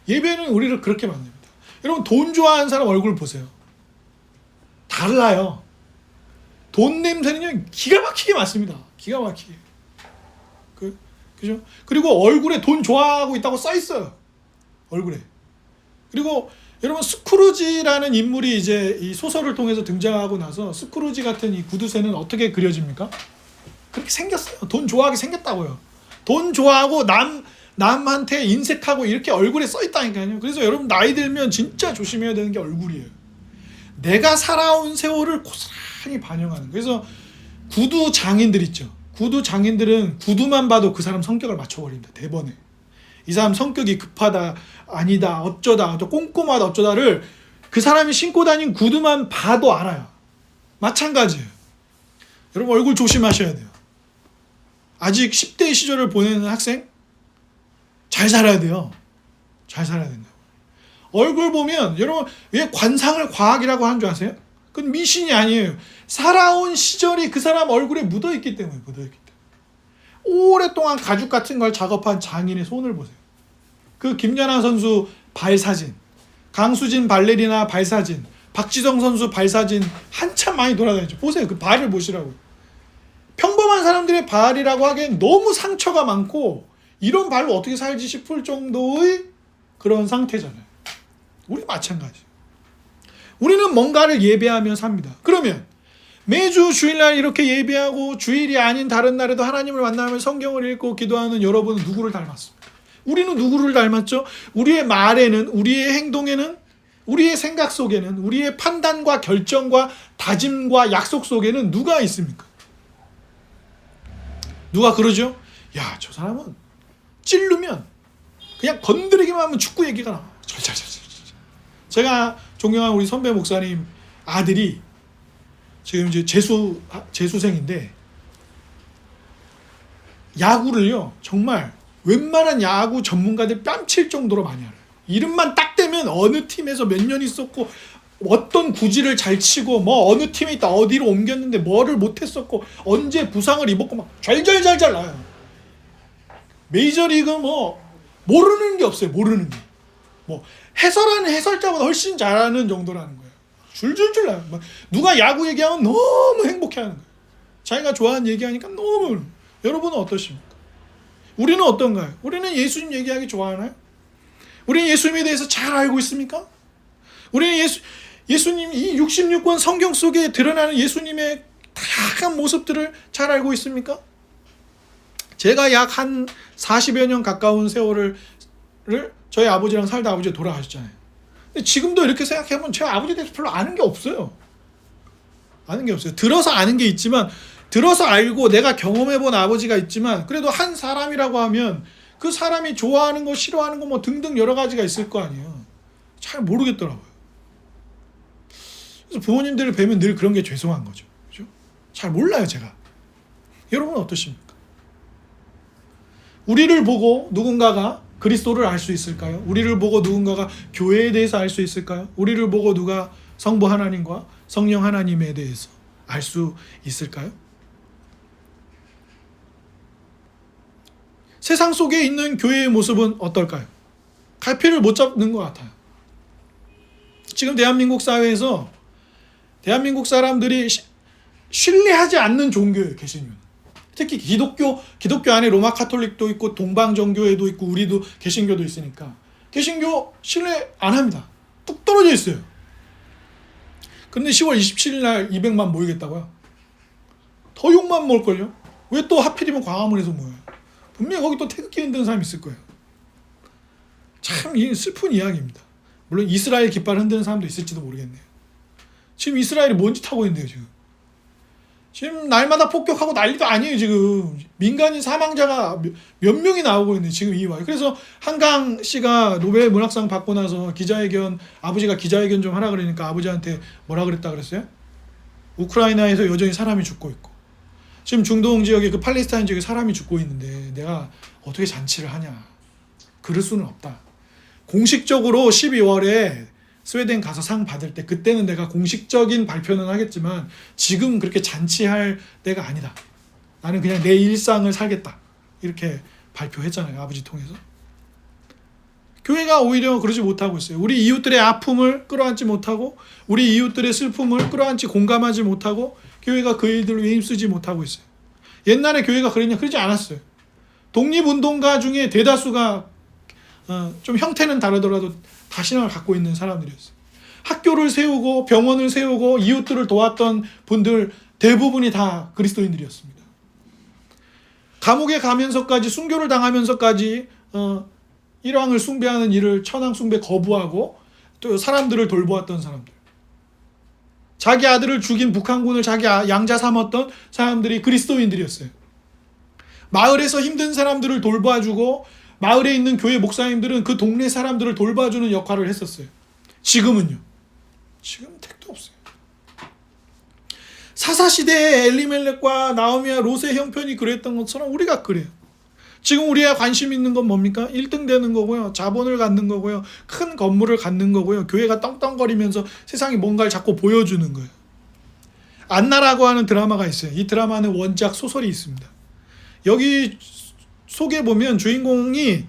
Speaker 1: 예배는 우리를 그렇게 만듭니다. 여러분 돈 좋아하는 사람 얼굴 보세요. 달라요. 돈 냄새는요 기가 막히게 맞습니다. 기가 막히게. 그죠? 그리고 얼굴에 돈 좋아하고 있다고 써 있어요. 얼굴에. 그리고 여러분 스크루지라는 인물이 이제 이 소설을 통해서 등장하고 나서 스크루지 같은 이 구두쇠는 어떻게 그려집니까? 그렇게 생겼어요. 돈 좋아하게 생겼다고요. 돈 좋아하고 남한테 인색하고 이렇게 얼굴에 써 있다니까요. 그래서 여러분 나이 들면 진짜 조심해야 되는 게 얼굴이에요. 내가 살아온 세월을 고스란히 반영하는. 그래서 구두 장인들 있죠. 구두 장인들은 구두만 봐도 그 사람 성격을 맞춰버립니다. 대번에. 이 사람 성격이 급하다, 아니다, 어쩌다, 또 꼼꼼하다, 어쩌다를 그 사람이 신고 다닌 구두만 봐도 알아요. 마찬가지예요. 여러분 얼굴 조심하셔야 돼요. 아직 10대 시절을 보내는 학생 잘 살아야 돼요. 잘 살아야 된다고. 얼굴 보면 여러분 왜 관상을 과학이라고 하는 줄 아세요? 그건 미신이 아니에요. 살아온 시절이 그 사람 얼굴에 묻어있기 때문에 오랫동안 가죽 같은 걸 작업한 장인의 손을 보세요. 그 김연아 선수 발사진, 강수진 발레리나 발사진, 박지성 선수 발사진 한참 많이 돌아다니죠. 보세요. 그 발을 보시라고. 평범한 사람들의 발이라고 하기엔 너무 상처가 많고 이런 발로 어떻게 살지 싶을 정도의 그런 상태잖아요. 우리 마찬가지. 우리는 뭔가를 예배하며 삽니다. 그러면 매주 주일날 이렇게 예배하고 주일이 아닌 다른 날에도 하나님을 만나면 성경을 읽고 기도하는 여러분은 누구를 닮았습니까? 우리는 누구를 닮았죠? 우리의 말에는, 우리의 행동에는, 우리의 생각 속에는, 우리의 판단과 결정과 다짐과 약속 속에는 누가 있습니까? 누가 그러죠? 야, 저 사람은 찌르면 그냥 건드리기만 하면 축구 얘기가 나와. 제가 존경하는 우리 선배 목사님 아들이 지금 이제 재수생인데 야구를요 정말 웬만한 야구 전문가들 뺨칠 정도로 많이 알아요. 이름만 딱 대면 어느 팀에서 몇 년 있었고 어떤 구질을 잘 치고 뭐 어느 팀에 있다 어디로 옮겼는데 뭐를 못했었고 언제 부상을 입었고 막 잘잘잘잘 나요. 메이저리그 뭐 모르는 게 없어요. 모르는 게. 뭐 해설하는 해설자보다 훨씬 잘하는 정도라는 거예요. 줄줄줄 나요. 누가 야구 얘기하면 너무 행복해하는 거예요. 자기가 좋아하는 얘기하니까 너무. 여러분은 어떠십니까? 우리는 어떤가요? 우리는 예수님 얘기하기 좋아하나요? 우리는 예수님에 대해서 잘 알고 있습니까? 우리는 예수님 이 66권 성경 속에 드러나는 예수님의 다양한 모습들을 잘 알고 있습니까? 제가 약 한 40여 년 가까운 세월을 저희 아버지랑 살다 아버지가 돌아가셨잖아요. 근데 지금도 이렇게 생각해보면 제 아버지에 대해서 별로 아는 게 없어요. 아는 게 없어요. 들어서 아는 게 있지만 들어서 알고 내가 경험해본 아버지가 있지만 그래도 한 사람이라고 하면 그 사람이 좋아하는 거 싫어하는 거 뭐 등등 여러 가지가 있을 거 아니에요. 잘 모르겠더라고요. 그래서 부모님들을 뵈면 늘 그런 게 죄송한 거죠. 그죠? 잘 몰라요 제가. 여러분은 어떠십니까? 우리를 보고 누군가가 그리스도를 알 수 있을까요? 우리를 보고 누군가가 교회에 대해서 알 수 있을까요? 우리를 보고 누가 성부 하나님과 성령 하나님에 대해서 알 수 있을까요? 세상 속에 있는 교회의 모습은 어떨까요? 갈피를 못 잡는 것 같아요. 지금 대한민국 사회에서 대한민국 사람들이 신뢰하지 않는 종교예요. 개신교는. 특히 기독교 안에 로마 카톨릭도 있고 동방정교회도 있고 우리도 개신교도 있으니까 개신교 신뢰 안 합니다. 뚝 떨어져 있어요. 그런데 10월 27일 날 200만 모이겠다고요? 더 욕만 먹을걸요? 왜 또 하필이면 광화문에서 모여요? 분명히 거기 또 태극기 흔드는 사람이 있을 거예요. 참 슬픈 이야기입니다. 물론 이스라엘 깃발 흔드는 사람도 있을지도 모르겠네요. 지금 이스라엘이 뭔 짓 하고 있는데요 지금 날마다 폭격하고 난리도 아니에요. 지금 민간인 사망자가 몇 명이 나오고 있는데 지금 이 와요. 그래서 한강 씨가 노벨 문학상 받고 나서 아버지가 기자회견 좀 하라 그러니까 아버지한테 뭐라 그랬다 그랬어요? 우크라이나에서 여전히 사람이 죽고 있고 지금 중동 지역에 그 팔레스타인 지역에 사람이 죽고 있는데 내가 어떻게 잔치를 하냐. 그럴 수는 없다. 공식적으로 12월에 스웨덴 가서 상 받을 때 그때는 내가 공식적인 발표는 하겠지만 지금 그렇게 잔치할 때가 아니다. 나는 그냥 내 일상을 살겠다. 이렇게 발표했잖아요. 아버지 통해서. 교회가 오히려 그러지 못하고 있어요. 우리 이웃들의 아픔을 끌어안지 못하고 우리 이웃들의 슬픔을 끌어안지 공감하지 못하고 교회가 그 일들을 위해 힘쓰지 못하고 있어요. 옛날에 교회가 그랬냐? 그러지 않았어요. 독립운동가 중에 대다수가 좀 형태는 다르더라도 다신앙을 갖고 있는 사람들이었어요. 학교를 세우고 병원을 세우고 이웃들을 도왔던 분들 대부분이 다 그리스도인들이었습니다. 감옥에 가면서까지 순교를 당하면서까지 일왕을 숭배하는 일을 천황 숭배 거부하고 또 사람들을 돌보았던 사람들. 자기 아들을 죽인 북한군을 자기 양자 삼았던 사람들이 그리스도인들이었어요. 마을에서 힘든 사람들을 돌봐주고 마을에 있는 교회 목사님들은 그 동네 사람들을 돌봐주는 역할을 했었어요. 지금은요? 지금은 택도 없어요. 사사시대에 엘리멜렉과 나오미와 롯의 형편이 그랬던 것처럼 우리가 그래요. 지금 우리가 관심 있는 건 뭡니까? 1등 되는 거고요. 자본을 갖는 거고요. 큰 건물을 갖는 거고요. 교회가 떵떵거리면서 세상에 뭔가를 자꾸 보여주는 거예요. 안나라고 하는 드라마가 있어요. 이 드라마는 원작 소설이 있습니다. 여기 속에 보면 주인공이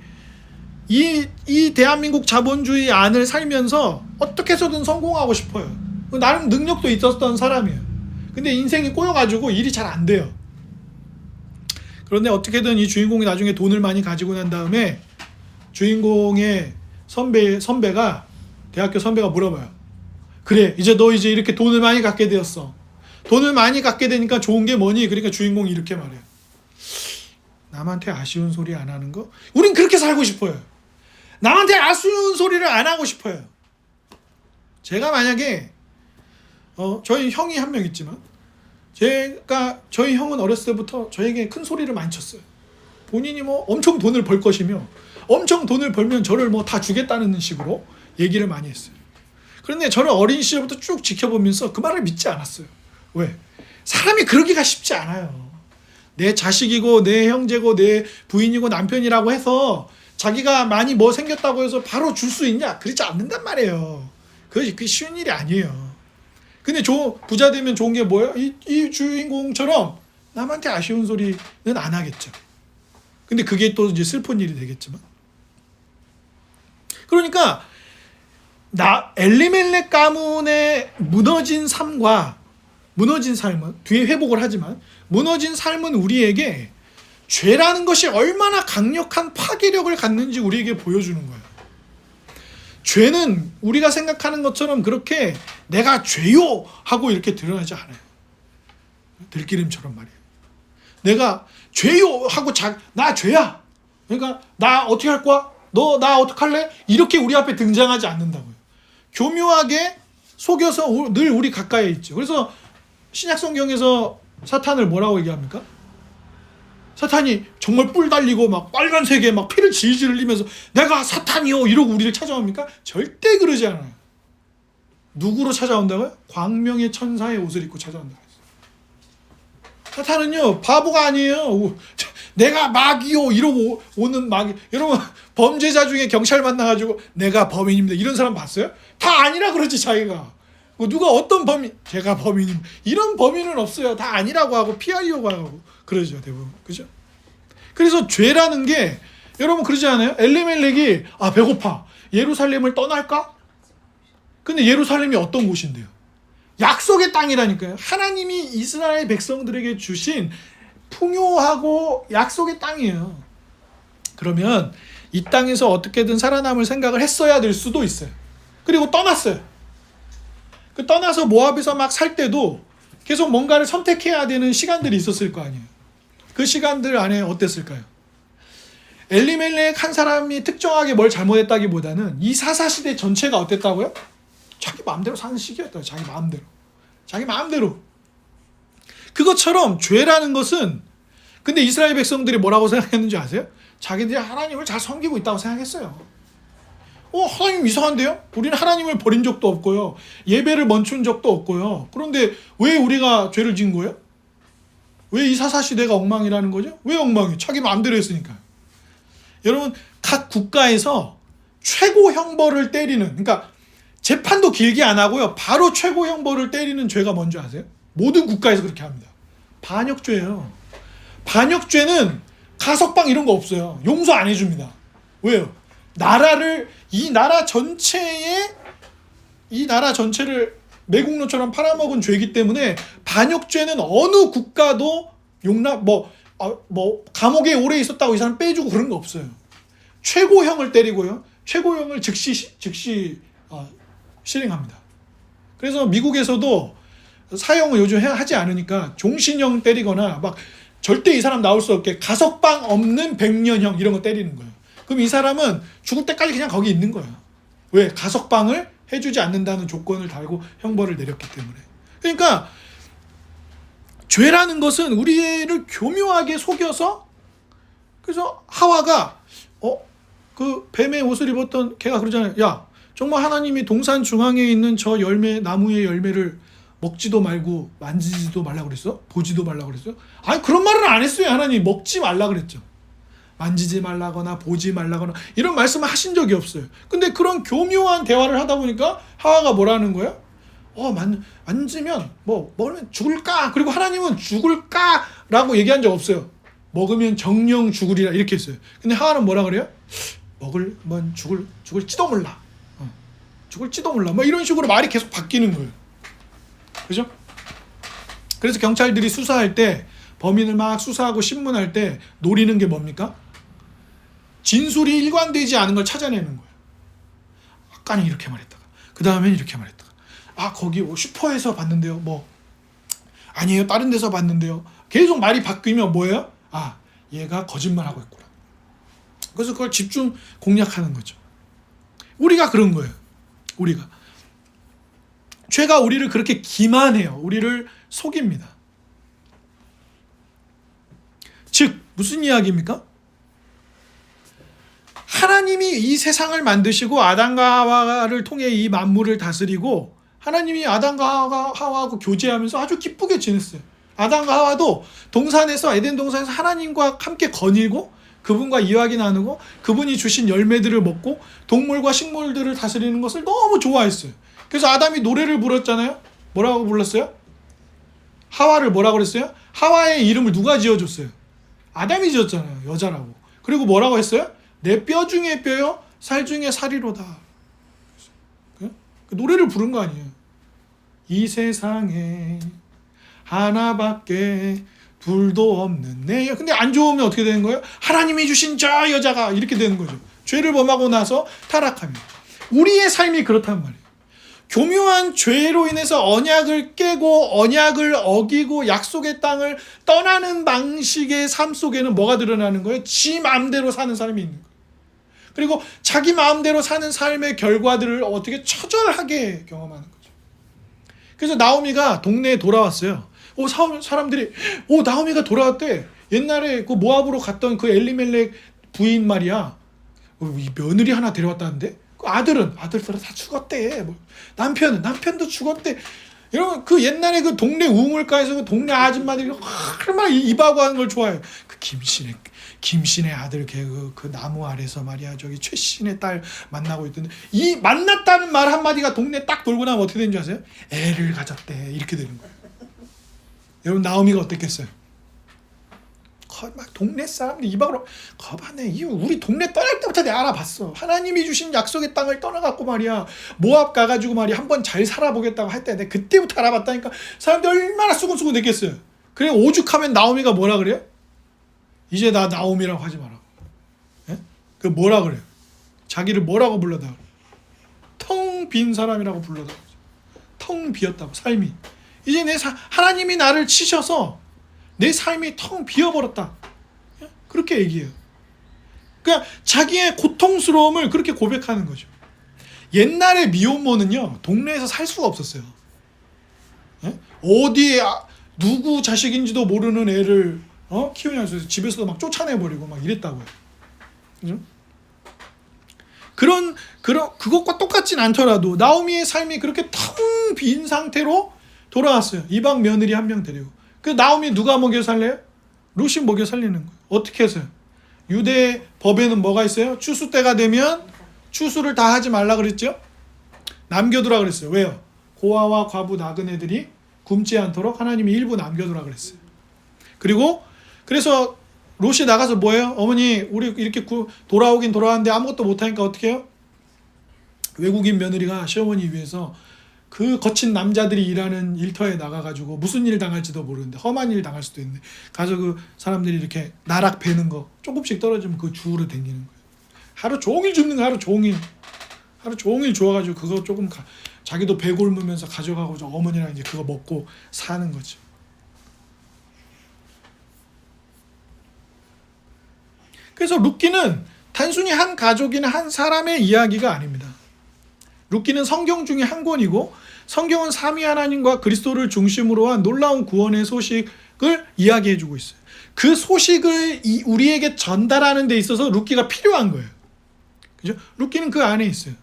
Speaker 1: 이 대한민국 자본주의 안을 살면서 어떻게 해서든 성공하고 싶어요. 나름 능력도 있었던 사람이에요. 근데 인생이 꼬여가지고 일이 잘 안 돼요. 그런데 어떻게든 이 주인공이 나중에 돈을 많이 가지고 난 다음에 주인공의 선배가 대학교 선배가 물어봐요. 그래, 이제 너 이렇게 돈을 많이 갖게 되었어. 돈을 많이 갖게 되니까 좋은 게 뭐니? 그러니까 주인공이 이렇게 말해요. 남한테 아쉬운 소리 안 하는 거? 우린 그렇게 살고 싶어요. 남한테 아쉬운 소리를 안 하고 싶어요. 제가 만약에 저희 형이 한 명 있지만 저희 형은 어렸을 때부터 저에게 큰 소리를 많이 쳤어요. 본인이 엄청 돈을 벌 것이며 엄청 돈을 벌면 저를 다 주겠다는 식으로 얘기를 많이 했어요. 그런데 저는 어린 시절부터 쭉 지켜보면서 그 말을 믿지 않았어요. 왜? 사람이 그러기가 쉽지 않아요. 내 자식이고 내 형제고 내 부인이고 남편이라고 해서 자기가 많이 생겼다고 해서 바로 줄 수 있냐? 그렇지 않는단 말이에요. 그게 쉬운 일이 아니에요. 근데 부자 되면 좋은 게 뭐예요? 이 주인공처럼 남한테 아쉬운 소리는 안 하겠죠. 근데 그게 또 이제 슬픈 일이 되겠지만. 그러니까 엘리멜렉 가문의 무너진 삶은 뒤에 회복을 하지만 무너진 삶은 우리에게 죄라는 것이 얼마나 강력한 파괴력을 갖는지 우리에게 보여주는 거예요. 죄는 우리가 생각하는 것처럼 그렇게 내가 죄요 하고 이렇게 드러나지 않아요. 들기름처럼 말이에요. 내가 죄요 하고 나 죄야. 그러니까 나 어떻게 할 거야? 너 나 어떻게 할래? 이렇게 우리 앞에 등장하지 않는다고요. 교묘하게 속여서 늘 우리 가까이에 있죠. 그래서 신약 성경에서 사탄을 뭐라고 얘기합니까? 사탄이 정말 뿔 달리고 막 빨간색에 막 피를 질질 흘리면서 내가 사탄이요 이러고 우리를 찾아옵니까? 절대 그러지 않아요. 누구로 찾아온다고요? 광명의 천사의 옷을 입고 찾아온다고 했어요. 사탄은요 바보가 아니에요. 내가 마귀요 이러고 오는 마귀. 여러분 범죄자 중에 경찰 만나가지고 내가 범인입니다 이런 사람 봤어요? 다 아니라 그러지 자기가. 누가 어떤 제가 범인입니다 이런 범인은 없어요. 다 아니라고 하고 피하려고 하고 그러죠 대부분. 그죠? 그래서 죄라는 게 여러분 그러지 않아요? 엘리멜렉이 배고파 예루살렘을 떠날까? 근데 예루살렘이 어떤 곳인데요? 약속의 땅이라니까요. 하나님이 이스라엘 백성들에게 주신 풍요하고 약속의 땅이에요. 그러면 이 땅에서 어떻게든 살아남을 생각을 했어야 될 수도 있어요. 그리고 떠났어요. 떠나서 모압에서 막 살 때도 계속 뭔가를 선택해야 되는 시간들이 있었을 거 아니에요. 그 시간들 안에 어땠을까요? 엘리멜렉 한 사람이 특정하게 뭘 잘못했다기보다는 이 사사시대 전체가 어땠다고요? 자기 마음대로 사는 시기였다고요. 자기 마음대로. 그것처럼 죄라는 것은 근데 이스라엘 백성들이 뭐라고 생각했는지 아세요? 자기들이 하나님을 잘 섬기고 있다고 생각했어요. 하나님 이상한데요? 우리는 하나님을 버린 적도 없고요. 예배를 멈춘 적도 없고요. 그런데 왜 우리가 죄를 지은 거예요? 왜 이 사사시대가 엉망이라는 거죠? 왜 엉망이에요? 자기 마음대로 했으니까요. 여러분 각 국가에서 최고 형벌을 때리는 그러니까 재판도 길게 안 하고요. 바로 최고 형벌을 때리는 죄가 뭔지 아세요? 모든 국가에서 그렇게 합니다. 반역죄예요. 반역죄는 가석방 이런 거 없어요. 용서 안 해줍니다. 왜요? 이 나라 전체를 매국노처럼 팔아먹은 죄이기 때문에 반역죄는 어느 국가도 감옥에 오래 있었다고 이 사람 빼주고 그런 거 없어요. 최고형을 때리고요. 최고형을 즉시 실행합니다. 그래서 미국에서도 사형을 요즘 하지 않으니까 종신형 때리거나 막 절대 이 사람 나올 수 없게 가석방 없는 100년형 이런 거 때리는 거예요. 그럼 이 사람은 죽을 때까지 그냥 거기 있는 거예요. 왜? 가석방을 해주지 않는다는 조건을 달고 형벌을 내렸기 때문에. 그러니까 죄라는 것은 우리를 교묘하게 속여서, 그래서 하와가 그 뱀의 옷을 입었던 걔가 그러잖아요. 야, 정말 하나님이 동산 중앙에 있는 저 나무의 열매를 먹지도 말고 만지지도 말라고 그랬어? 보지도 말라고 그랬어요? 아니, 그런 말은 안 했어요. 하나님 먹지 말라 그랬죠. 만지지 말라거나 보지 말라거나 이런 말씀을 하신 적이 없어요. 근데 그런 교묘한 대화를 하다 보니까 하와가 뭐라는 거예요? 만지면 먹으면 죽을까? 그리고 하나님은 죽을까라고 얘기한 적 없어요. 먹으면 정령 죽으리라 이렇게 했어요. 근데 하와는 뭐라 그래요? 먹으면 죽을지도 몰라. 죽을지도 몰라. 이런 식으로 말이 계속 바뀌는 거예요. 그죠? 그래서 경찰들이 수사할 때, 범인을 막 수사하고 신문할 때 노리는 게 뭡니까? 진술이 일관되지 않은 걸 찾아내는 거예요. 아까는 이렇게 말했다가, 그 다음엔 이렇게 말했다가, 거기 슈퍼에서 봤는데요. 아니에요, 다른 데서 봤는데요. 계속 말이 바뀌면 뭐예요? 얘가 거짓말하고 있구나. 그래서 그걸 집중 공략하는 거죠. 우리가 그런 거예요. 죄가 우리를 그렇게 기만해요. 우리를 속입니다. 즉 무슨 이야기입니까? 하나님이 이 세상을 만드시고 아담과 하와를 통해 이 만물을 다스리고, 하나님이 아담과 하와하고 교제하면서 아주 기쁘게 지냈어요. 아담과 하와도 에덴 동산에서 하나님과 함께 거닐고 그분과 이야기 나누고 그분이 주신 열매들을 먹고 동물과 식물들을 다스리는 것을 너무 좋아했어요. 그래서 아담이 노래를 불렀잖아요. 뭐라고 불렀어요? 하와를 뭐라고 그랬어요? 하와의 이름을 누가 지어줬어요? 아담이 지었잖아요. 여자라고. 그리고 뭐라고 했어요? 내 뼈 중에 뼈요, 살 중에 살이로다. 그 노래를 부른 거 아니에요. 이 세상에 하나밖에 둘도 없는 내. 근데 안 좋으면 어떻게 되는 거예요? 하나님이 주신 저 여자가 이렇게 되는 거죠. 죄를 범하고 나서 타락합니다. 우리의 삶이 그렇단 말이에요. 교묘한 죄로 인해서 언약을 깨고 언약을 어기고 약속의 땅을 떠나는 방식의 삶 속에는 뭐가 드러나는 거예요? 지 마음대로 사는 사람이 있는 거예요. 그리고 자기 마음대로 사는 삶의 결과들을 어떻게 처절하게 경험하는 거죠. 그래서 나오미가 동네에 돌아왔어요. 사람들이 나오미가 돌아왔대. 옛날에 그 모압으로 갔던 그 엘리멜렉 부인 말이야. 이 며느리 하나 데려왔다는데? 아들들 다 죽었대. 남편도 죽었대. 여러분, 그 옛날에 그 동네 우물가에서 그 동네 아줌마들이 얼마나 입하고 하는 걸 좋아해요. 그 김신의 아들 그 나무 아래서 말이야, 저기 최신의 딸 만나고 있던데, 이 만났다는 말 한마디가 동네 딱 돌고 나면 어떻게 되는 줄 아세요? 애를 가졌대. 이렇게 되는 거예요. 여러분, 나오미가 어땠겠어요? 막 동네 사람들이 입학으로 거봐네. 우리 동네 떠날 때부터 내가 알아봤어. 하나님이 주신 약속의 땅을 떠나갖고 말이야, 모압 가가지고 말이야, 한번 잘 살아보겠다고 할 때 내가 그때부터 알아봤다니까. 사람들이 얼마나 수근수근 됐겠어요. 그래, 오죽하면 나오미가 뭐라 그래요? 이제 나 나오미라고 하지 마라. 예? 그 뭐라 그래요? 자기를 뭐라고 불러다? 텅 빈 사람이라고 불러다. 텅 비었다고, 삶이. 이제 하나님이 나를 치셔서 내 삶이 텅 비어버렸다. 그렇게 얘기해요. 그러니까 자기의 고통스러움을 그렇게 고백하는 거죠. 옛날에 미혼모는요, 동네에서 살 수가 없었어요. 어디에 누구 자식인지도 모르는 애를 키우냐면서 집에서도 막 쫓아내버리고 막 이랬다고요. 그죠? 그것과 똑같진 않더라도 나오미의 삶이 그렇게 텅 빈 상태로 돌아왔어요. 이방 며느리 한 명 데리고. 그 나오미 누가 먹여 살려요? 룻이 먹여 살리는 거예요. 어떻게 해서요? 유대 법에는 뭐가 있어요? 추수 때가 되면 추수를 다 하지 말라 그랬죠? 남겨두라 그랬어요. 왜요? 고아와 과부 나그네들이 굶지 않도록 하나님이 일부 남겨두라 그랬어요. 그리고 그래서 롯이 나가서 뭐예요? 어머니 우리 이렇게 돌아오긴 돌아왔는데 아무것도 못하니까 어떻게 해요? 외국인 며느리가 시어머니 위해서 그 거친 남자들이 일하는 일터에 나가가지고 무슨 일 당할지도 모르는데 험한 일 당할 수도 있는데 가서 그 사람들이 이렇게 나락 베는 거 조금씩 떨어지면 그 주우러 다니는 거예요. 하루 종일 줍는 거, 하루 종일 주워가지고 그거 조금 자기도 배 곪으면서 가져가고 어머니랑 이제 그거 먹고 사는 거죠. 그래서 룻기는 단순히 한 가족이나 한 사람의 이야기가 아닙니다. 룻기는 성경 중에 한 권이고 성경은 삼위 하나님과 그리스도를 중심으로 한 놀라운 구원의 소식을 이야기해주고 있어요. 그 소식을 우리에게 전달하는 데 있어서 룻기가 필요한 거예요. 그죠? 룻기는 그 안에 있어요.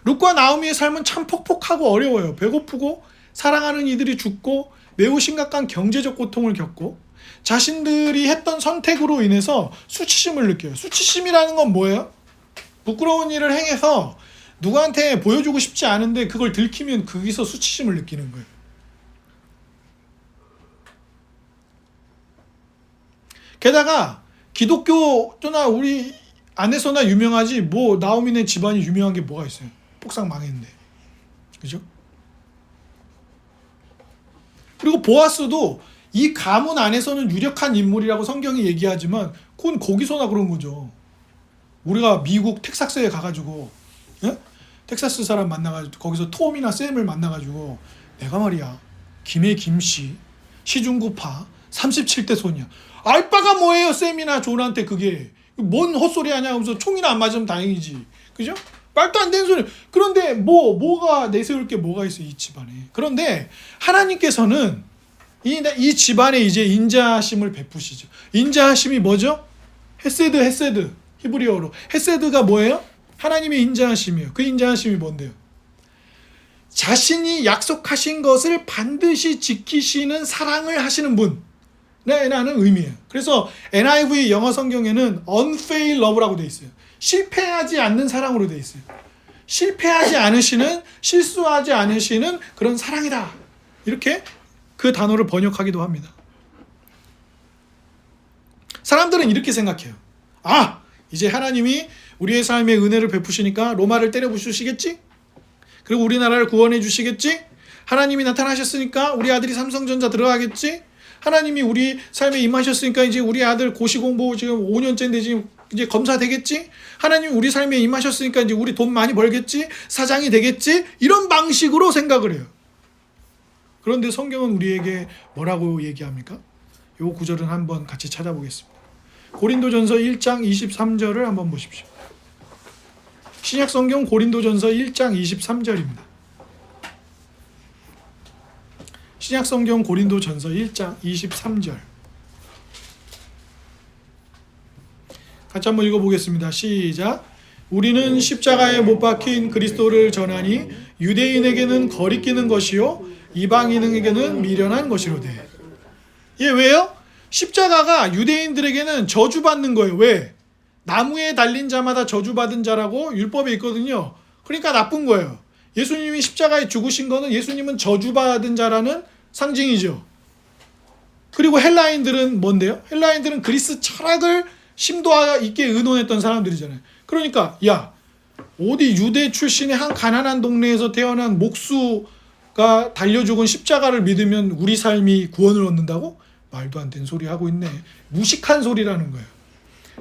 Speaker 1: 룻과 나오미의 삶은 참 폭폭하고 어려워요. 배고프고 사랑하는 이들이 죽고 매우 심각한 경제적 고통을 겪고 자신들이 했던 선택으로 인해서 수치심을 느껴요. 수치심이라는 건 뭐예요? 부끄러운 일을 행해서 누구한테 보여주고 싶지 않은데 그걸 들키면 거기서 수치심을 느끼는 거예요. 게다가 기독교나 우리 안에서나 유명하지 뭐 나오미네 집안이 유명한 게 뭐가 있어요? 폭삭 망했는데. 그죠? 그리고 보아스도 이 가문 안에서는 유력한 인물이라고 성경이 얘기하지만 그건 거기서나 그런 거죠. 우리가 미국 텍사스에 가가지고 텍사스 사람 만나가지고 거기서 톰이나 샘을 만나가지고 내가 말이야 김해 김씨 시중구파 37대 손이야. 알바가 뭐예요? 샘이나 존한테 그게 뭔 헛소리 하냐 하면서 총이나 안 맞으면 다행이지. 그죠? 말도 안 되는 소리. 그런데 뭐가 내세울 게 뭐가 있어 이 집안에. 그런데 하나님께서는 이 집안에 이제 인자하심을 베푸시죠. 인자하심이 뭐죠? 헤세드 히브리어로 헤세드가 뭐예요? 하나님의 인자하심이에요. 그 인자하심이 뭔데요? 자신이 약속하신 것을 반드시 지키시는 사랑을 하시는 분이라는 의미예요. 그래서 NIV 영어 성경에는 unfail love라고 되어 있어요. 실패하지 않는 사랑으로 되어 있어요. 실패하지 않으시는, 실수하지 않으시는 그런 사랑이다. 이렇게 그 단어를 번역하기도 합니다. 사람들은 이렇게 생각해요. 아, 이제 하나님이 우리의 삶에 은혜를 베푸시니까 로마를 때려 부수시겠지? 그리고 우리나라를 구원해 주시겠지? 하나님이 나타나셨으니까 우리 아들이 삼성전자 들어가겠지? 하나님이 우리 삶에 임하셨으니까 이제 우리 아들 고시공부 지금 5년째인데 지금 이제 검사 되겠지? 하나님이 우리 삶에 임하셨으니까 이제 우리 돈 많이 벌겠지? 사장이 되겠지? 이런 방식으로 생각을 해요. 그런데 성경은 우리에게 뭐라고 얘기합니까? 이 구절은 한번 같이 찾아보겠습니다. 고린도전서 1장 23절을 한번 보십시오. 신약성경 고린도전서 1장 23절입니다. 신약성경 고린도전서 1장 23절 같이 한번 읽어보겠습니다. 시작. 우리는 십자가에 못 박힌 그리스도를 전하니 유대인에게는 거리끼는 것이요 이방인에게는 미련한 것이로되. 예, 왜요? 십자가가 유대인들에게는 저주받는 거예요. 왜? 나무에 달린 자마다 저주받은 자라고 율법에 있거든요. 그러니까 나쁜 거예요. 예수님이 십자가에 죽으신 거는 예수님은 저주받은 자라는 상징이죠. 그리고 헬라인들은 뭔데요? 헬라인들은 그리스 철학을 심도 있게 의논했던 사람들이잖아요. 그러니까 야, 어디 유대 출신의 한 가난한 동네에서 태어난 목수가 달려 죽은 십자가를 믿으면 우리 삶이 구원을 얻는다고? 말도 안 되는 소리 하고 있네. 무식한 소리라는 거예요.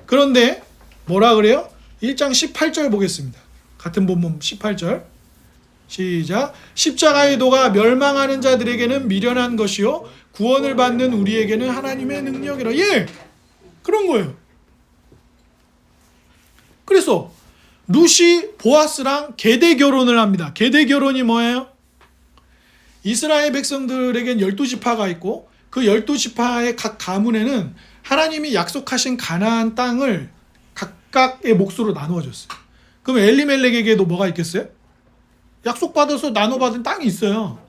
Speaker 1: 그런데 뭐라 그래요? 1장 18절 보겠습니다. 같은 본문 18절 시작. 십자가의 도가 멸망하는 자들에게는 미련한 것이요 구원을 받는 우리에게는 하나님의 능력이라. 예! 그런 거예요. 그래서 룻이 보아스랑 계대 결혼을 합니다. 계대 결혼이 뭐예요? 이스라엘 백성들에겐 12지파가 있고 그 12지파의 각 가문에는 하나님이 약속하신 가나안 땅을 각각의 몫으로 나누어 줬어요. 그럼 엘리멜렉에게도 뭐가 있겠어요? 약속받아서 나눠받은 땅이 있어요.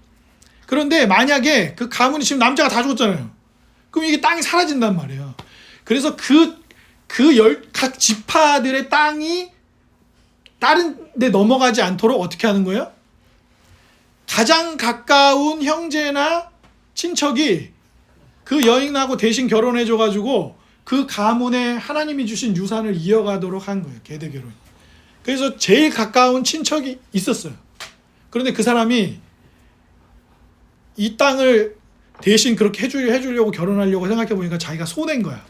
Speaker 1: 그런데 만약에 그 가문이 지금 남자가 다 죽었잖아요. 그럼 이게 땅이 사라진단 말이에요. 그래서 각 지파들의 땅이 다른 데 넘어가지 않도록 어떻게 하는 거예요? 가장 가까운 형제나 친척이 그 여인하고 대신 결혼해줘가지고 그 가문에 하나님이 주신 유산을 이어가도록 한 거예요. 계대 결혼이. 그래서 제일 가까운 친척이 있었어요. 그런데 그 사람이 이 땅을 대신 그렇게 해주려고 결혼하려고 생각해 보니까 자기가 손해인 거야.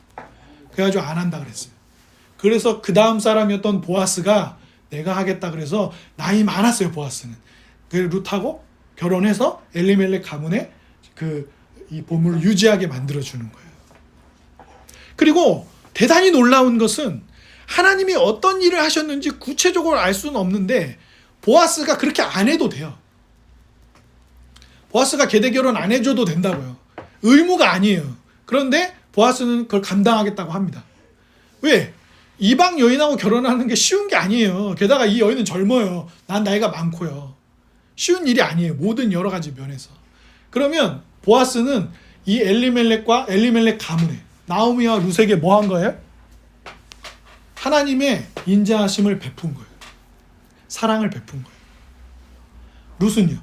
Speaker 1: 그래가지고 안 한다 그랬어요. 그래서 그 다음 사람이었던 보아스가 내가 하겠다 그래서 나이 많았어요. 보아스는. 그래서 룻하고 결혼해서 엘리멜렉 가문에 이 보물을 유지하게 만들어주는 거예요. 그리고 대단히 놀라운 것은 하나님이 어떤 일을 하셨는지 구체적으로 알 수는 없는데 보아스가 그렇게 안 해도 돼요. 보아스가 계대 결혼 안 해줘도 된다고요. 의무가 아니에요. 그런데 보아스는 그걸 감당하겠다고 합니다. 왜? 이방 여인하고 결혼하는 게 쉬운 게 아니에요. 게다가 이 여인은 젊어요. 난 나이가 많고요. 쉬운 일이 아니에요. 모든 여러 가지 면에서. 그러면 보아스는 이 엘리멜렉과 엘리멜렉 가문에 나오미와 룻에게 뭐 한 거예요? 하나님의 인자하심을 베푼 거예요. 사랑을 베푼 거예요. 룻은요?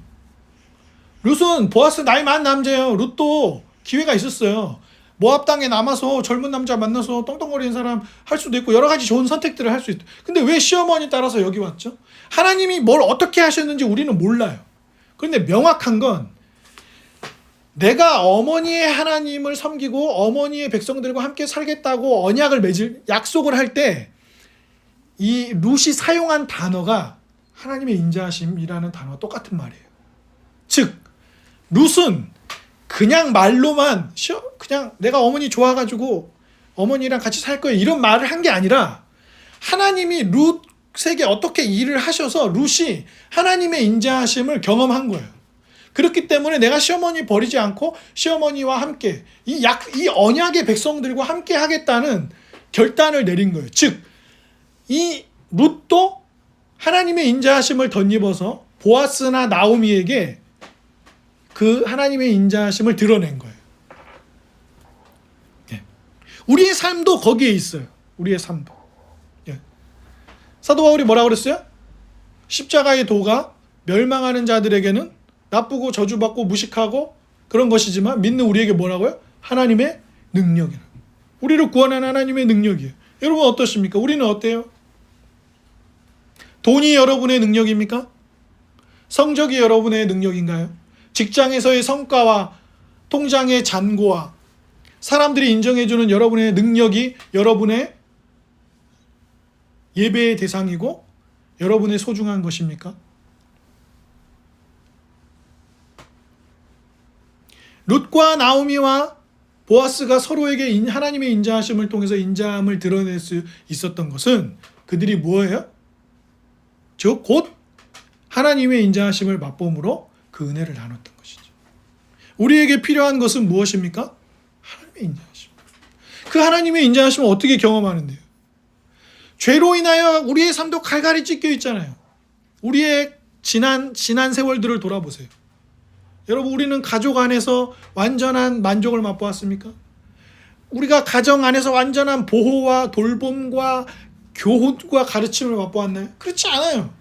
Speaker 1: 룻은 보아스 나이 많은 남자예요. 룻도 기회가 있었어요. 모압 땅에 남아서 젊은 남자 만나서 떵떵거리는 사람 할 수도 있고 여러 가지 좋은 선택들을 할 수 있다. 근데 왜 시어머니 따라서 여기 왔죠? 하나님이 뭘 어떻게 하셨는지 우리는 몰라요. 그런데 명확한 건 내가 어머니의 하나님을 섬기고 어머니의 백성들과 함께 살겠다고 언약을 맺을 약속을 할 때 이 룻이 사용한 단어가 하나님의 인자하심이라는 단어와 똑같은 말이에요. 즉 룻은 그냥 말로만 그냥 내가 어머니 좋아가지고 어머니랑 같이 살 거예요 이런 말을 한 게 아니라 하나님이 룻에게 어떻게 일을 하셔서 룻이 하나님의 인자하심을 경험한 거예요. 그렇기 때문에 내가 시어머니 버리지 않고 시어머니와 함께 이 언약의 백성들과 함께 하겠다는 결단을 내린 거예요. 즉 이 룻도 하나님의 인자하심을 덧입어서 보아스나 나오미에게 그 하나님의 인자하심을 드러낸 거예요. 예. 우리의 삶도 거기에 있어요. 우리의 삶도. 예. 사도 바울이 뭐라고 그랬어요? 십자가의 도가 멸망하는 자들에게는 나쁘고 저주받고 무식하고 그런 것이지만 믿는 우리에게 뭐라고요? 하나님의 능력이라. 우리를 구원하는 하나님의 능력이에요. 여러분 어떠십니까? 우리는 어때요? 돈이 여러분의 능력입니까? 성적이 여러분의 능력인가요? 직장에서의 성과와 통장의 잔고와 사람들이 인정해주는 여러분의 능력이 여러분의 예배의 대상이고 여러분의 소중한 것입니까? 룻과 나오미와 보아스가 서로에게 하나님의 인자하심을 통해서 인자함을 드러낼 수 있었던 것은 그들이 뭐예요? 즉 곧 하나님의 인자하심을 맛봄으로 그 은혜를 나눴던 것이죠. 우리에게 필요한 것은 무엇입니까? 하나님의 인자하심. 그 하나님의 인자하심을 어떻게 경험하는데요? 죄로 인하여 우리의 삶도 갈갈이 찢겨 있잖아요. 우리의 지난 세월들을 돌아보세요. 여러분 우리는 가족 안에서 완전한 만족을 맛보았습니까? 우리가 가정 안에서 완전한 보호와 돌봄과 교훈과 가르침을 맛보았나요? 그렇지 않아요.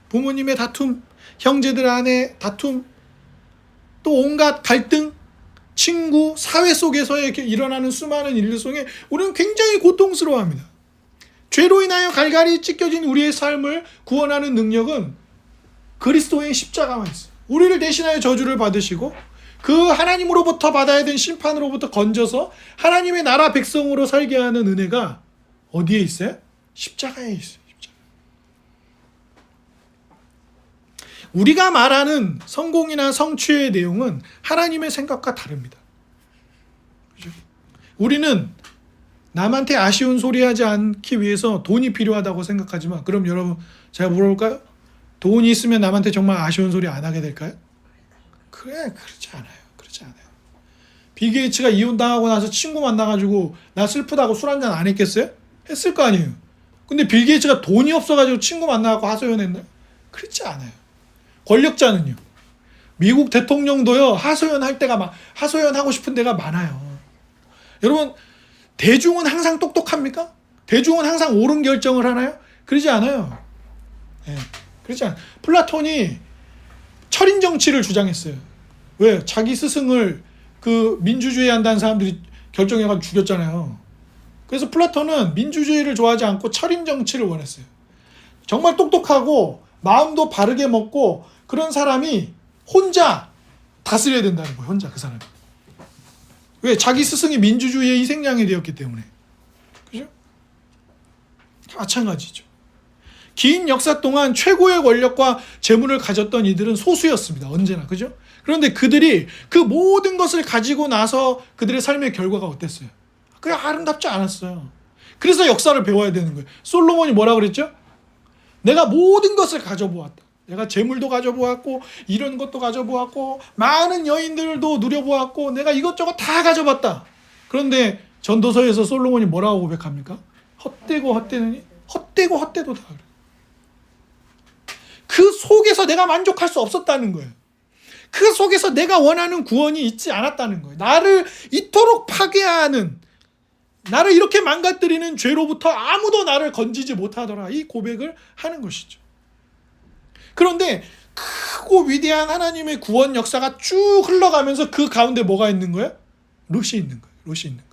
Speaker 1: 부모님의 다툼, 형제들 안에 다툼, 또 온갖 갈등, 친구, 사회 속에서 이렇게 일어나는 수많은 일들 속에 우리는 굉장히 고통스러워합니다. 죄로 인하여 갈갈이 찢겨진 우리의 삶을 구원하는 능력은 그리스도의 십자가만 있어요. 우리를 대신하여 저주를 받으시고 그 하나님으로부터 받아야 된 심판으로부터 건져서 하나님의 나라 백성으로 살게 하는 은혜가 어디에 있어요? 십자가에 있어요. 십자가. 우리가 말하는 성공이나 성취의 내용은 하나님의 생각과 다릅니다. 그렇죠? 우리는 남한테 아쉬운 소리 하지 않기 위해서 돈이 필요하다고 생각하지만 그럼 여러분 제가 물어볼까요? 돈이 있으면 남한테 정말 아쉬운 소리 안 하게 될까요? 그렇지 않아요. 그렇지 않아요. 빌 게이츠가 이혼당하고 나서 친구 만나가지고 나 슬프다고 술 한잔 안 했겠어요? 했을 거 아니에요. 근데 빌 게이츠가 돈이 없어가지고 친구 만나고 하소연했나요? 그렇지 않아요. 권력자는요. 미국 대통령도요. 하소연하고 싶은 데가 많아요. 여러분 대중은 항상 똑똑합니까? 대중은 항상 옳은 결정을 하나요? 그러지 않아요. 네, 그렇지 않아요. 플라톤이 철인 정치를 주장했어요. 왜? 자기 스승을 그 민주주의 한다는 사람들이 결정해가지고 죽였잖아요. 그래서 플라톤은 민주주의를 좋아하지 않고 철인 정치를 원했어요. 정말 똑똑하고 마음도 바르게 먹고 그런 사람이 혼자 다스려야 된다는 거예요. 혼자 그 사람이. 왜? 자기 스승이 민주주의의 희생양이 되었기 때문에. 그죠? 마찬가지죠. 긴 역사 동안 최고의 권력과 재물을 가졌던 이들은 소수였습니다. 언제나. 그죠? 그런데 그들이 그 모든 것을 가지고 나서 그들의 삶의 결과가 어땠어요? 그게 아름답지 않았어요. 그래서 역사를 배워야 되는 거예요. 솔로몬이 뭐라 그랬죠? 내가 모든 것을 가져보았다. 내가 재물도 가져보았고 이런 것도 가져보았고 많은 여인들도 누려보았고 내가 이것저것 다 가져봤다. 그런데 전도서에서 솔로몬이 뭐라고 고백합니까? 헛되고 헛되느니 헛되고 헛되도다. 그 속에서 내가 만족할 수 없었다는 거예요. 그 속에서 내가 원하는 구원이 있지 않았다는 거예요. 나를 이토록 파괴하는, 나를 이렇게 망가뜨리는 죄로부터 아무도 나를 건지지 못하더라. 이 고백을 하는 것이죠. 그런데 크고 위대한 하나님의 구원 역사가 쭉 흘러가면서 그 가운데 뭐가 있는 거예요? 룻이 있는 거예요. 룻이 있는 거예요.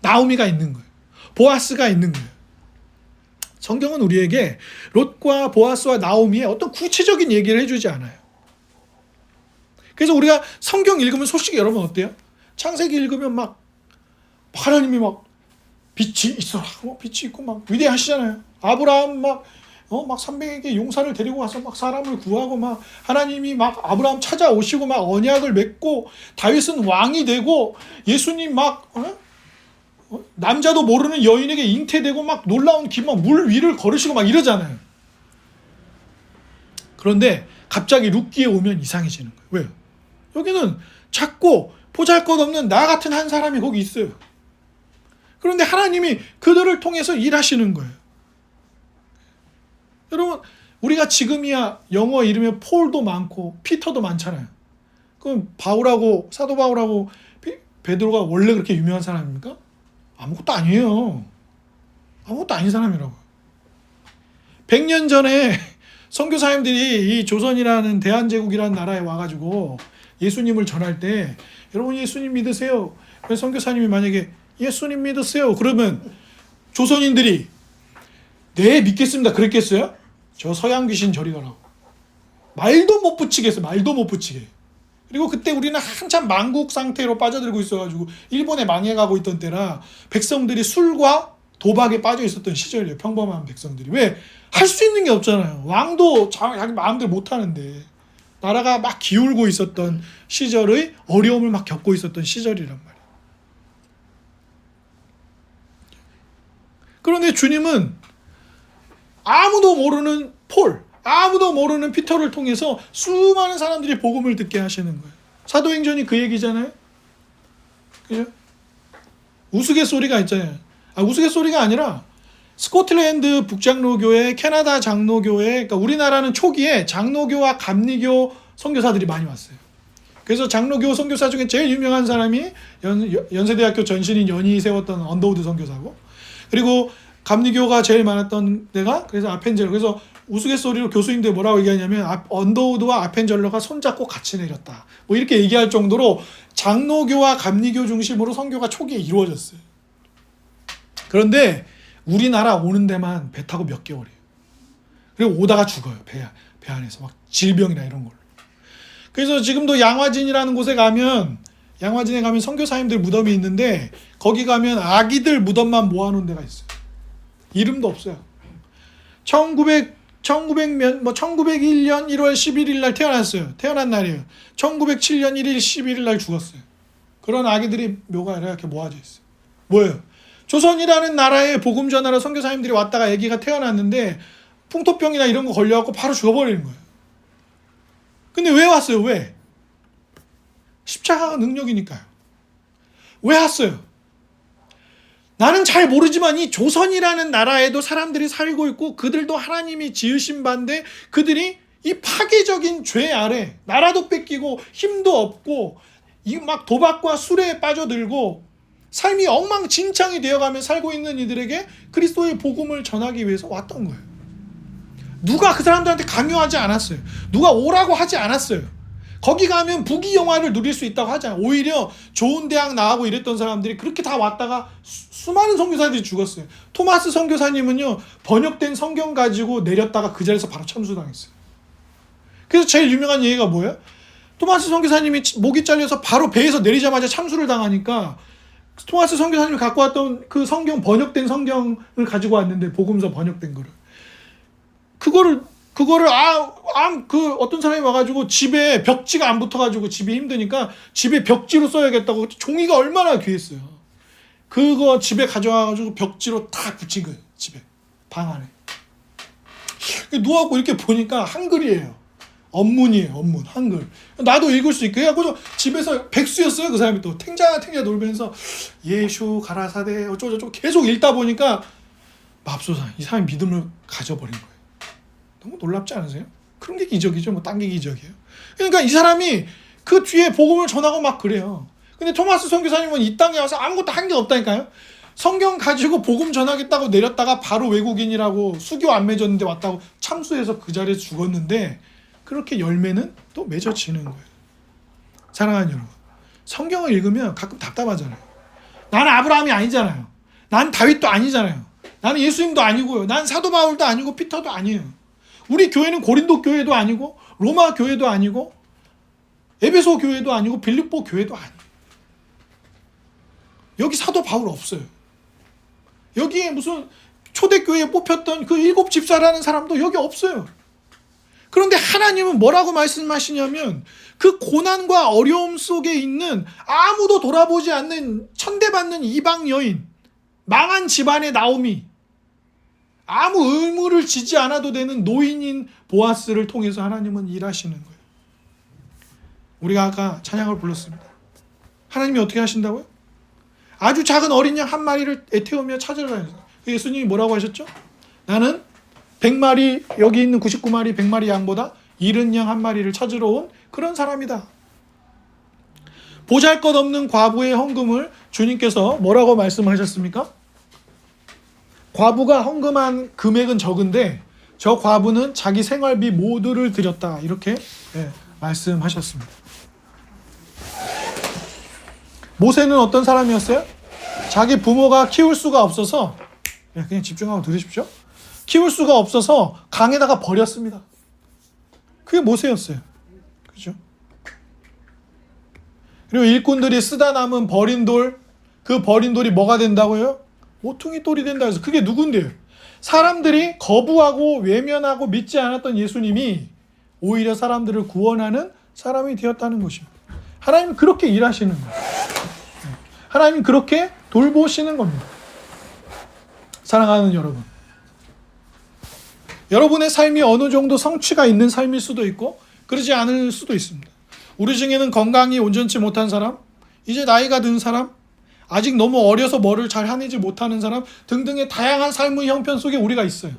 Speaker 1: 나오미가 있는 거예요. 보아스가 있는 거예요. 성경은 우리에게 롯과 보아스와 나오미의 어떤 구체적인 얘기를 해주지 않아요. 그래서 우리가 성경 읽으면 솔직히 여러분 어때요? 창세기 읽으면 막 하나님이 막 빛이 있어라, 빛이 있고 막 위대하시잖아요. 아브라함 막 300에게 용사를 데리고 와서 막 사람을 구하고 막 하나님이 막 아브라함 찾아오시고 막 언약을 맺고 다윗은 왕이 되고 예수님 막 남자도 모르는 여인에게 잉태되고 막 놀라운 기막 물 위를 걸으시고 막 이러잖아요. 그런데 갑자기 룻기에 오면 이상해지는 거예요. 왜요? 여기는 작고 보잘것없는 나 같은 한 사람이 거기 있어요. 그런데 하나님이 그들을 통해서 일하시는 거예요. 여러분, 우리가 지금이야 영어 이름에 폴도 많고 피터도 많잖아요. 그럼 바울하고 사도 바울하고 베드로가 원래 그렇게 유명한 사람입니까? 아무것도 아니에요. 아무것도 아닌 사람이라고요. 100년 전에 선교사님들이 이 조선이라는 대한제국이라는 나라에 와가지고 예수님을 전할 때 여러분 예수님 믿으세요. 선교사님이 만약에 예수님 믿으세요. 그러면 조선인들이 네 믿겠습니다. 그랬겠어요? 저 서양 귀신 저리 가라고. 말도 못 붙이겠어요. 말도 못 붙이게. 그리고 그때 우리는 한참 망국 상태로 빠져들고 있어가지고 일본에 망해가고 있던 때라 백성들이 술과 도박에 빠져 있었던 시절이에요. 평범한 백성들이. 왜? 할 수 있는 게 없잖아요. 왕도 자기 마음대로 못하는데 나라가 막 기울고 있었던 시절의 어려움을 막 겪고 있었던 시절이란 말이에요. 그런데 주님은 아무도 모르는 폴, 아무도 모르는 피터를 통해서 수많은 사람들이 복음을 듣게 하시는 거예요. 사도행전이 그 얘기잖아요. 그죠? 우스갯소리가 있잖아요. 우스갯소리가 아니라 스코틀랜드 북장로교회, 캐나다 장로교회, 그러니까 우리나라는 초기에 장로교와 감리교 선교사들이 많이 왔어요. 그래서 장로교 선교사 중에 제일 유명한 사람이 연세대학교 전신인 연희 세웠던 언더우드 선교사고, 그리고 감리교가 제일 많았던 데가 그래서 아펜젤러. 그래서 우스갯소리로 교수님들 뭐라고 얘기하냐면 언더우드와 아펜젤러가 손잡고 같이 내렸다. 뭐 이렇게 얘기할 정도로 장로교와 감리교 중심으로 선교가 초기에 이루어졌어요. 그런데 우리나라 오는 데만 배 타고 몇 개월이에요. 그리고 오다가 죽어요. 배 안에서 막 질병이나 이런 걸로. 그래서 지금도 양화진이라는 곳에 가면 양화진에 가면 선교사님들 무덤이 있는데 거기 가면 아기들 무덤만 모아놓은 데가 있어요. 이름도 없어요. 1901년 1월 11일 날 태어났어요. 태어난 날이에요. 1907년 1일 11일 날 죽었어요. 그런 아기들이 묘가 이렇게 모아져 있어요. 뭐예요? 조선이라는 나라에 복음 전하러 선교사님들이 왔다가 아기가 태어났는데 풍토병이나 이런 거 걸려갖고 바로 죽어버리는 거예요. 근데 왜 왔어요? 왜? 십자가가 능력이니까요. 왜 왔어요? 나는 잘 모르지만 이 조선이라는 나라에도 사람들이 살고 있고 그들도 하나님이 지으신 바인데 그들이 이 파괴적인 죄 아래 나라도 뺏기고 힘도 없고 이 막 도박과 술에 빠져들고 삶이 엉망진창이 되어가며 살고 있는 이들에게 그리스도의 복음을 전하기 위해서 왔던 거예요. 누가 그 사람들한테 강요하지 않았어요. 누가 오라고 하지 않았어요. 거기 가면 부귀영화를 누릴 수 있다고 하잖아요. 오히려 좋은 대학 나가고 이랬던 사람들이 그렇게 다 왔다가 수많은 선교사들이 죽었어요. 토마스 선교사님은요, 번역된 성경 가지고 내렸다가 그 자리에서 바로 참수당했어요. 그래서 제일 유명한 얘기가 뭐예요? 토마스 선교사님이 목이 잘려서 바로 배에서 내리자마자 참수를 당하니까 토마스 선교사님이 갖고 왔던 그 성경, 번역된 성경을 가지고 왔는데, 복음서 번역된 거를, 그거를 어떤 사람이 와가지고 집에 벽지가 안 붙어가지고 집이 힘드니까 집에 벽지로 써야겠다고, 종이가 얼마나 귀했어요. 그거 집에 가져와가지고 벽지로 딱 붙인 거예요. 집에 방 안에 누워갖고 이렇게 보니까 한글이에요. 언문이에요. 언문, 한글. 나도 읽을 수 있게 해갖고 집에서 백수였어요. 그 사람이 또 탱자 놀면서 예수 가라사대 어쩌고저쩌고 계속 읽다 보니까 맙소사, 이 사람이 믿음을 가져버린 거예요. 너무 놀랍지 않으세요? 그런 게 기적이죠. 뭐 딴 게 기적이에요. 그러니까 이 사람이 그 뒤에 복음을 전하고 막 그래요. 근데 토마스 선교사님은 이 땅에 와서 아무것도 한 게 없다니까요. 성경 가지고 복음 전하겠다고 내렸다가 바로 외국인이라고 수교 안 맺었는데 왔다고 참수해서 그 자리에 죽었는데, 그렇게 열매는 또 맺어지는 거예요. 사랑하는 여러분, 성경을 읽으면 가끔 답답하잖아요. 나는 아브라함이 아니잖아요. 난 다윗도 아니잖아요. 나는 예수님도 아니고요. 난 사도 바울도 아니고 피터도 아니에요. 우리 교회는 고린도 교회도 아니고 로마 교회도 아니고 에베소 교회도 아니고 빌립보 교회도 아니에요. 여기 사도 바울 없어요. 여기에 무슨 초대교회에 뽑혔던 그 7 집사라는 사람도 여기 없어요. 그런데 하나님은 뭐라고 말씀하시냐면, 그 고난과 어려움 속에 있는 아무도 돌아보지 않는 천대받는 이방 여인, 망한 집안의 나오미, 아무 의무를 지지 않아도 되는 노인인 보아스를 통해서 하나님은 일하시는 거예요. 우리가 아까 찬양을 불렀습니다. 하나님이 어떻게 하신다고요? 아주 작은 어린 양 한 마리를 애태우며 찾으러 다녔어요. 예수님이 뭐라고 하셨죠? 나는 100마리, 여기 있는 99마리 100마리 양보다 잃은 양 한 마리를 찾으러 온 그런 사람이다. 보잘것없는 과부의 헌금을 주님께서 뭐라고 말씀하셨습니까? 과부가 헌금한 금액은 적은데 저 과부는 자기 생활비 모두를 드렸다, 이렇게 말씀하셨습니다. 모세는 어떤 사람이었어요? 자기 부모가 키울 수가 없어서, 그냥 집중하고 들으십시오. 키울 수가 없어서 강에다가 버렸습니다. 그게 모세였어요. 그죠? 그리고 일꾼들이 쓰다 남은 버린 돌, 그 버린 돌이 뭐가 된다고요? 모퉁이 돌이 된다 해서, 그게 누군데요? 사람들이 거부하고 외면하고 믿지 않았던 예수님이 오히려 사람들을 구원하는 사람이 되었다는 것입니다. 하나님은 그렇게 일하시는 거예요. 하나님은 그렇게 돌보시는 겁니다. 사랑하는 여러분, 여러분의 삶이 어느 정도 성취가 있는 삶일 수도 있고 그러지 않을 수도 있습니다. 우리 중에는 건강이 온전치 못한 사람, 이제 나이가 든 사람, 아직 너무 어려서 뭐를 잘 해내지 못하는 사람 등등의 다양한 삶의 형편 속에 우리가 있어요.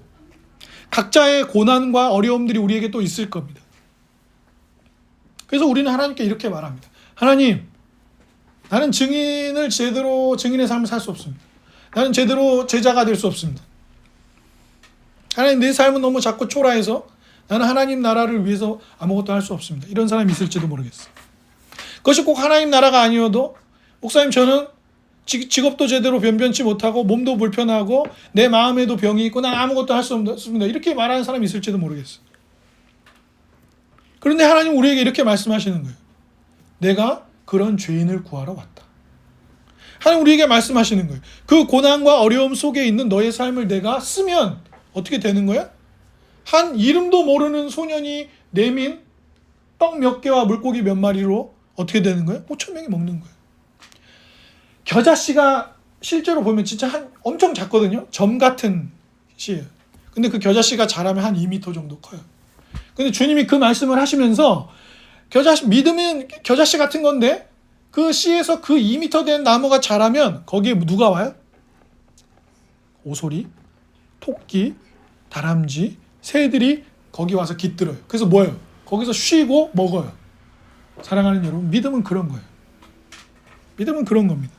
Speaker 1: 각자의 고난과 어려움들이 우리에게 또 있을 겁니다. 그래서 우리는 하나님께 이렇게 말합니다. 하나님, 나는 증인의 삶을 살 수 없습니다. 나는 제대로 제자가 될 수 없습니다. 하나님, 내 삶은 너무 작고 초라해서 나는 하나님 나라를 위해서 아무것도 할 수 없습니다. 이런 사람이 있을지도 모르겠어요. 그것이 꼭 하나님 나라가 아니어도, 목사님 저는 직업도 제대로 변변치 못하고 몸도 불편하고 내 마음에도 병이 있고 난 아무것도 할 수 없습니다, 이렇게 말하는 사람이 있을지도 모르겠어요. 그런데 하나님 우리에게 이렇게 말씀하시는 거예요. 내가 그런 죄인을 구하러 왔다. 하나님 우리에게 말씀하시는 거예요. 그 고난과 어려움 속에 있는 너의 삶을 내가 쓰면 어떻게 되는 거야? 한 이름도 모르는 소년이 내민 떡 몇 개와 물고기 몇 마리로 어떻게 되는 거예요? 5,000명이 먹는 거예요. 겨자씨가 실제로 보면 진짜 엄청 작거든요. 점 같은 씨예요. 근데 그 겨자씨가 자라면 한 2m 정도 커요. 근데 주님이 그 말씀을 하시면서 믿음은 겨자씨 같은 건데 그 씨에서 그 2m 된 나무가 자라면 거기에 누가 와요? 오소리, 토끼, 다람쥐, 새들이 거기 와서 깃들어요. 그래서 뭐예요? 거기서 쉬고 먹어요. 사랑하는 여러분, 믿음은 그런 거예요. 믿음은 그런 겁니다.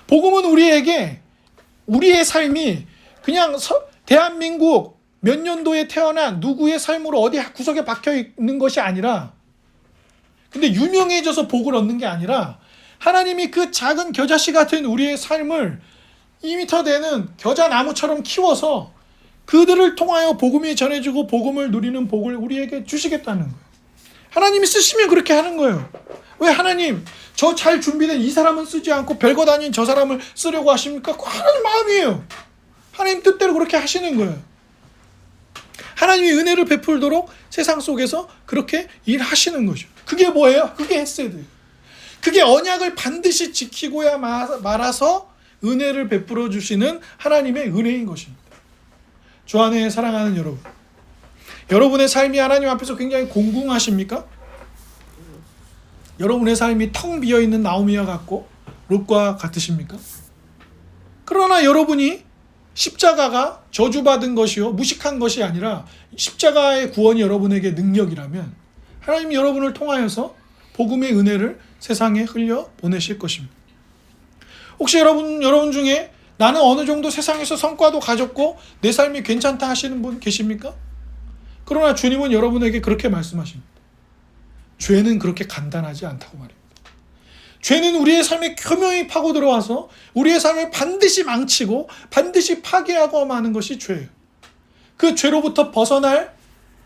Speaker 1: 복음은 우리에게 우리의 삶이 그냥 대한민국 몇 년도에 태어난 누구의 삶으로 어디 구석에 박혀 있는 것이 아니라 근데 유명해져서 복을 얻는 게 아니라 하나님이 그 작은 겨자씨 같은 우리의 삶을 2m 되는 겨자나무처럼 키워서 그들을 통하여 복음이 전해지고 복음을 누리는 복을 우리에게 주시겠다는 거예요. 하나님이 쓰시면 그렇게 하는 거예요. 왜 하나님 저 잘 준비된 이 사람은 쓰지 않고 별것 아닌 저 사람을 쓰려고 하십니까? 그 하나님 마음이에요. 하나님 뜻대로 그렇게 하시는 거예요. 하나님이 은혜를 베풀도록 세상 속에서 그렇게 일하시는 거죠. 그게 뭐예요? 그게 헤세드예요. 그게 언약을 반드시 지키고야 말아서 은혜를 베풀어 주시는 하나님의 은혜인 것입니다. 주 안에 사랑하는 여러분, 여러분의 삶이 하나님 앞에서 굉장히 공공하십니까? 여러분의 삶이 텅 비어있는 나오미와 같고 룻과 같으십니까? 그러나 여러분이 십자가가 저주받은 것이요 무식한 것이 아니라 십자가의 구원이 여러분에게 능력이라면 하나님이 여러분을 통하여서 복음의 은혜를 세상에 흘려 보내실 것입니다. 혹시 여러분 중에 나는 어느 정도 세상에서 성과도 가졌고 내 삶이 괜찮다 하시는 분 계십니까? 그러나 주님은 여러분에게 그렇게 말씀하십니다. 죄는 그렇게 간단하지 않다고 말입니다. 죄는 우리의 삶에 교묘히 파고 들어와서 우리의 삶을 반드시 망치고 반드시 파괴하고 마는 것이 죄예요. 그 죄로부터 벗어날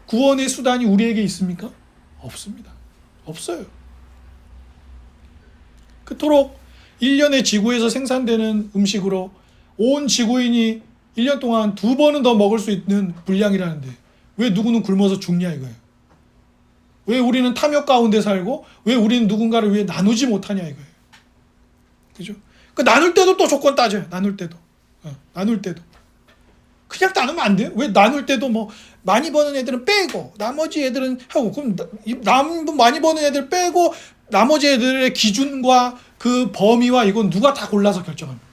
Speaker 1: 구원의 수단이 우리에게 있습니까? 없습니다. 없어요. 그토록 1년의 지구에서 생산되는 음식으로 온 지구인이 1년 동안 2번은 더 먹을 수 있는 분량이라는데 왜 누구는 굶어서 죽냐 이거예요. 왜 우리는 탐욕 가운데 살고 왜 우리는 누군가를 위해 나누지 못하냐 이거예요. 그죠? 그 나눌 때도 또 조건 따져요. 나눌 때도. 나눌 때도. 그냥 나누면 안 돼요. 왜 나눌 때도 뭐 많이 버는 애들은 빼고 나머지 애들은 하고 그럼 많이 버는 애들 빼고 나머지 애들의 기준과 그 범위와 이건 누가 다 골라서 결정합니까?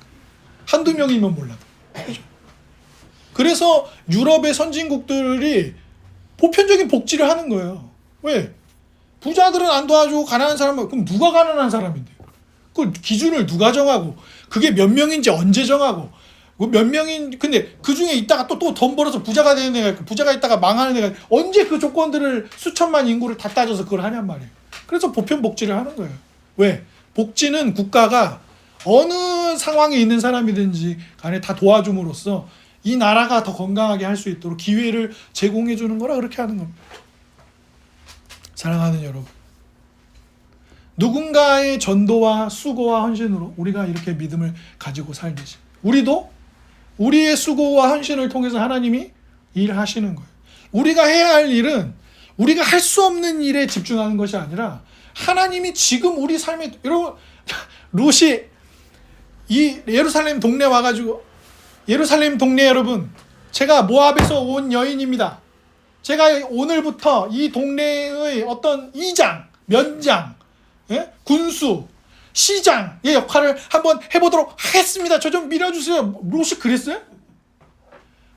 Speaker 1: 한두 명이면 몰라도. 그죠? 그래서 유럽의 선진국들이 보편적인 복지를 하는 거예요. 왜? 부자들은 안 도와주고 가난한 사람은 그럼 누가 가난한 사람인데요? 그 기준을 누가 정하고 그게 몇 명인지 언제 정하고 몇 명인 근데 그 중에 있다가 또 돈 벌어서 부자가 되는 애가 있고 부자가 있다가 망하는 애가 있고 언제 그 조건들을 수천만 인구를 다 따져서 그걸 하냔 말이에요. 그래서 보편 복지를 하는 거예요. 왜? 복지는 국가가 어느 상황에 있는 사람이든지 간에 다 도와줌으로써 이 나라가 더 건강하게 할 수 있도록 기회를 제공해 주는 거라 그렇게 하는 겁니다. 사랑하는 여러분, 누군가의 전도와 수고와 헌신으로 우리가 이렇게 믿음을 가지고 살듯이 우리도 우리의 수고와 헌신을 통해서 하나님이 일하시는 거예요. 우리가 해야 할 일은 우리가 할 수 없는 일에 집중하는 것이 아니라 하나님이 지금 우리 삶에 여러분 롯이 이 예루살렘 동네 와가지고 예루살렘 동네 여러분 제가 모압에서 온 여인입니다. 제가 오늘부터 이 동네의 어떤 이장, 면장, 군수, 시장의 역할을 한번 해보도록 하겠습니다. 저 좀 밀어주세요. 롯이 그랬어요?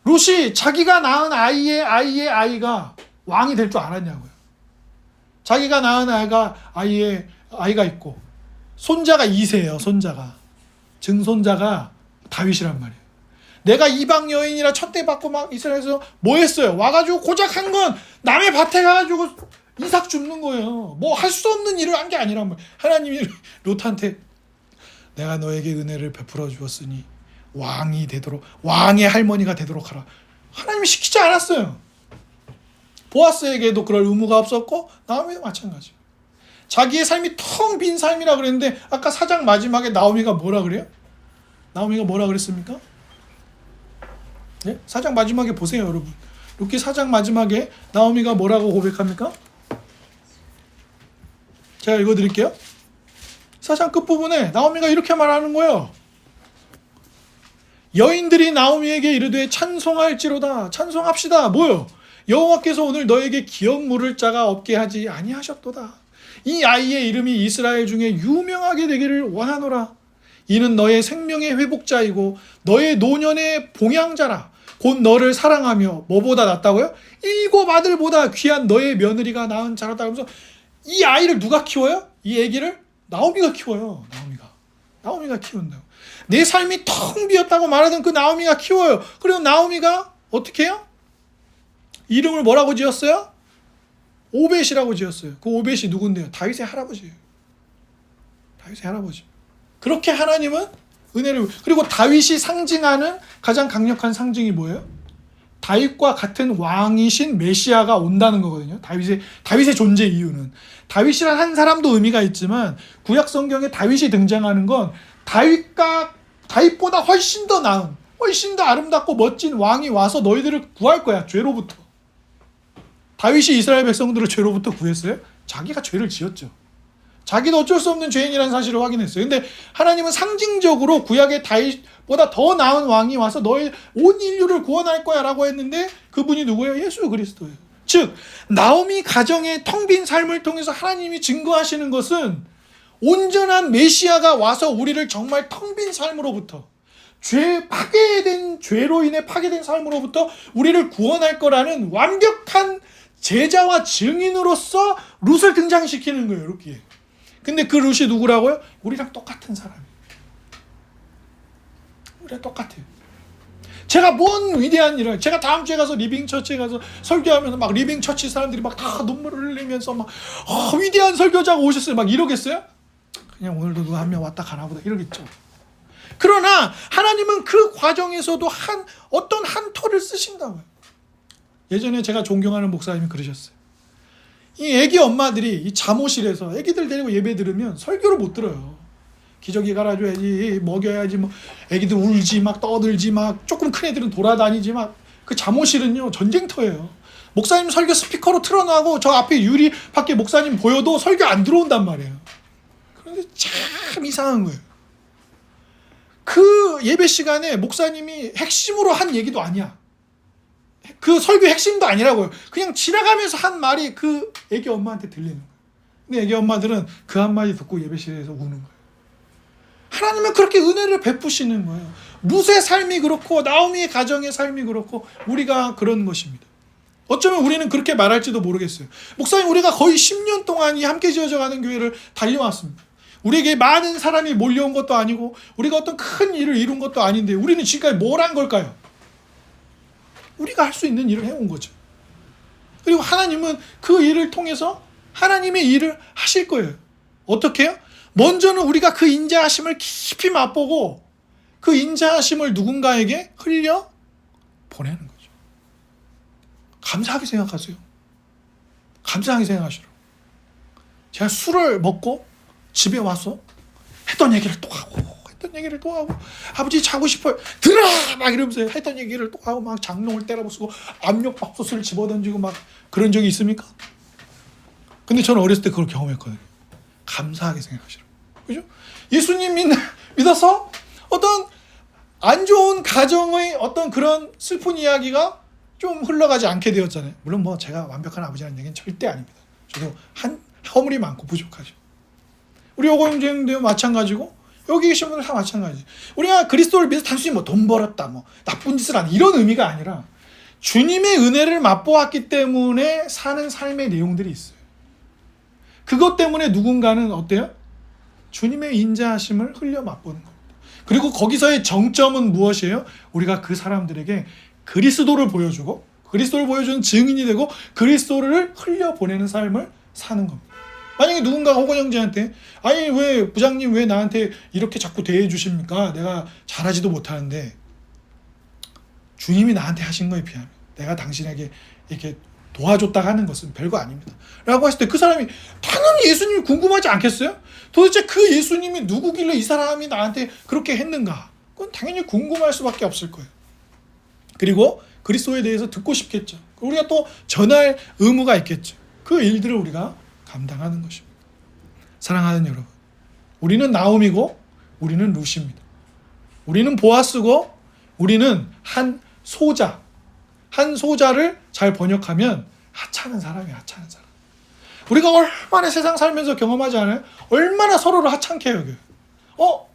Speaker 1: 롯이 자기가 낳은 아이의 아이가 왕이 될 줄 알았냐고요. 자기가 낳은 아이가 있고 손자가 2세예요. 손자가 증손자가 다윗이란 말이에요. 내가 이방 여인이라 첫대받고 막 이스라엘에서 뭐 했어요? 와가지고 고작 한 건 남의 밭에 가가지고 이삭 줍는 거예요. 뭐 할 수 없는 일을 한 게 아니란 말이에요. 하나님이 롯한테 내가 너에게 은혜를 베풀어 주었으니 왕이 되도록 왕의 할머니가 되도록 하라. 하나님이 시키지 않았어요. 보아스에게도 그럴 의무가 없었고 나오미도 마찬가지. 자기의 삶이 텅 빈 삶이라 그랬는데 아까 4장 마지막에 나오미가 뭐라 그래요? 나오미가 뭐라 그랬습니까? 네? 4장 마지막에 보세요 여러분. 룻기 4장 마지막에 나오미가 뭐라고 고백합니까? 제가 읽어드릴게요. 4장 끝부분에 나오미가 이렇게 말하는 거예요. 여인들이 나오미에게 이르되 찬송할지로다. 찬송합시다. 뭐요? 여호와께서 오늘 너에게 기억 물을 자가 없게 하지 아니하셨도다. 이 아이의 이름이 이스라엘 중에 유명하게 되기를 원하노라. 이는 너의 생명의 회복자이고 너의 노년의 봉양자라. 곧 너를 사랑하며 뭐보다 낫다고요? 7 아들보다 귀한 너의 며느리가 낳은 자라다. 그러면서 이 아이를 누가 키워요? 이 아기를 나오미가 키워요. 나오미가 키운다고. 내 삶이 텅 비었다고 말하던 그 나오미가 키워요. 그리고 나오미가 어떻게 해요? 이름을 뭐라고 지었어요? 오벳이라고 지었어요. 그 오벳이 누군데요? 다윗의 할아버지예요. 다윗의 할아버지. 그렇게 하나님은 은혜를, 그리고 다윗이 상징하는 가장 강력한 상징이 뭐예요? 다윗과 같은 왕이신 메시아가 온다는 거거든요. 다윗의 존재 이유는, 다윗이란 한 사람도 의미가 있지만 구약 성경에 다윗이 등장하는 건 다윗보다 훨씬 더 나은, 훨씬 더 아름답고 멋진 왕이 와서 너희들을 구할 거야. 죄로부터. 다윗이 이스라엘 백성들을 죄로부터 구했어요? 자기가 죄를 지었죠. 자기도 어쩔 수 없는 죄인이라는 사실을 확인했어요. 근데 하나님은 상징적으로 구약의 다윗보다 더 나은 왕이 와서 너희 온 인류를 구원할 거야 라고 했는데, 그분이 누구예요? 예수 그리스도예요. 즉 나오미 가정의 텅 빈 삶을 통해서 하나님이 증거하시는 것은 온전한 메시아가 와서 우리를 정말 텅 빈 삶으로부터, 죄로 인해 파괴된 삶으로부터 우리를 구원할 거라는 완벽한 제자와 증인으로서 룻을 등장시키는 거예요. 이렇게. 근데 그 룻이 누구라고요? 우리랑 똑같은 사람이에요. 우리랑 똑같아요. 제가 뭔 위대한 일을, 제가 다음 주에 가서 리빙처치에 가서 설교하면서 막 리빙처치 사람들이 막 다 눈물을 흘리면서 막 위대한 설교자가 오셨어요 막 이러겠어요? 그냥 오늘도 누가 한 명 왔다 가나 보다 이러겠죠. 그러나 하나님은 그 과정에서도 어떤 한 터를 쓰신다고요. 예전에 제가 존경하는 목사님이 그러셨어요. 이 애기 엄마들이 이 잠옷실에서 애기들 데리고 예배 들으면 설교를 못 들어요. 기저귀 갈아줘야지, 먹여야지, 뭐 애기들 울지 막 떠들지 막, 조금 큰 애들은 돌아다니지 막. 그 잠옷실은요 전쟁터예요. 목사님 설교 스피커로 틀어놔고 저 앞에 유리 밖에 목사님 보여도 설교 안 들어온단 말이에요. 그런데 참 이상한 거예요. 그 예배 시간에 목사님이 핵심으로 한 얘기도 아니야. 그 설교 핵심도 아니라고요. 그냥 지나가면서 한 말이 그 애기 엄마한테 들리는 거예요. 근데 애기 엄마들은 그 한마디 듣고 예배실에서 우는 거예요. 하나님은 그렇게 은혜를 베푸시는 거예요. 룻의 삶이 그렇고 나오미의 가정의 삶이 그렇고 우리가 그런 것입니다. 어쩌면 우리는 그렇게 말할지도 모르겠어요. 목사님, 우리가 거의 10년 동안 이 함께 지어져가는 교회를 달려왔습니다. 우리에게 많은 사람이 몰려온 것도 아니고 우리가 어떤 큰 일을 이룬 것도 아닌데 우리는 지금까지 뭘 한 걸까요? 우리가 할 수 있는 일을 해온 거죠. 그리고 하나님은 그 일을 통해서 하나님의 일을 하실 거예요. 어떻게 해요? 먼저는 우리가 그 인자하심을 깊이 맛보고 그 인자하심을 누군가에게 흘려 보내는 거죠. 감사하게 생각하세요. 감사하게 생각하시라고. 제가 술을 먹고 집에 와서 했던 얘기를 또 하고 아버지 자고 싶어요. 들어! 막 이러면서 했던 얘기를 또 하고 막 장롱을 때려부수고 압력밥솥을 집어던지고 막 그런 적이 있습니까? 근데 저는 어렸을 때 그걸 경험했거든요. 감사하게 생각하시라고. 그죠? 예수님 믿어서 어떤 안 좋은 가정의 어떤 그런 슬픈 이야기가 좀 흘러가지 않게 되었잖아요. 물론 뭐 제가 완벽한 아버지라는 얘기는 절대 아닙니다. 저도 허물이 많고 부족하죠. 우리 오공쟁도 마찬가지고 여기 계신 분들 다 마찬가지. 우리가 그리스도를 믿어서 단순히 뭐 돈 벌었다, 뭐 나쁜 짓을 하는 이런 의미가 아니라 주님의 은혜를 맛보았기 때문에 사는 삶의 내용들이 있어요. 그것 때문에 누군가는 어때요? 주님의 인자하심을 흘려 맛보는 겁니다. 그리고 거기서의 정점은 무엇이에요? 우리가 그 사람들에게 그리스도를 보여주고 그리스도를 보여주는 증인이 되고 그리스도를 흘려 보내는 삶을 사는 겁니다. 만약에 누군가가 호건 형제한테 아니 왜 부장님 왜 나한테 이렇게 자꾸 대해 주십니까? 내가 잘하지도 못하는데 주님이 나한테 하신 거에 비하면 내가 당신에게 이렇게 도와줬다 하는 것은 별거 아닙니다 라고 했을 때 그 사람이 당연히 예수님이 궁금하지 않겠어요? 도대체 그 예수님이 누구길래 이 사람이 나한테 그렇게 했는가? 그건 당연히 궁금할 수밖에 없을 거예요. 그리고 그리스도에 대해서 듣고 싶겠죠. 우리가 또 전할 의무가 있겠죠. 그 일들을 우리가 감당하는 것입니다. 사랑하는 여러분, 우리는 나옴이고 우리는 룻입니다. 우리는 보아스고 우리는 한 소자를 잘 번역하면 하찮은 사람이에요. 하찮은 사람. 우리가 얼마나 세상 살면서 경험하지 않아요? 얼마나 서로를 하찮게 여겨요.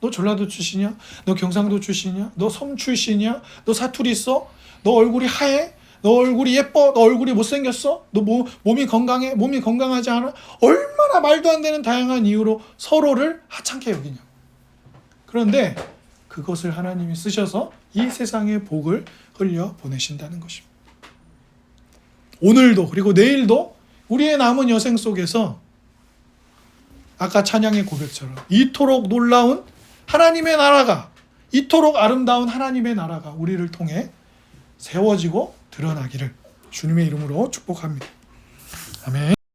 Speaker 1: 너 전라도 출신이야? 너 경상도 출신이야? 너 섬 출신이야? 너 사투리 있어? 너 얼굴이 하얘? 너 얼굴이 예뻐? 너 얼굴이 못생겼어? 너 몸이 건강해? 몸이 건강하지 않아? 얼마나 말도 안 되는 다양한 이유로 서로를 하찮게 여기냐. 그런데 그것을 하나님이 쓰셔서 이 세상의 복을 흘려 보내신다는 것입니다. 오늘도 그리고 내일도 우리의 남은 여생 속에서 아까 찬양의 고백처럼 이토록 놀라운 하나님의 나라가, 이토록 아름다운 하나님의 나라가 우리를 통해 세워지고 드러나기를 주님의 이름으로 축복합니다. 아멘.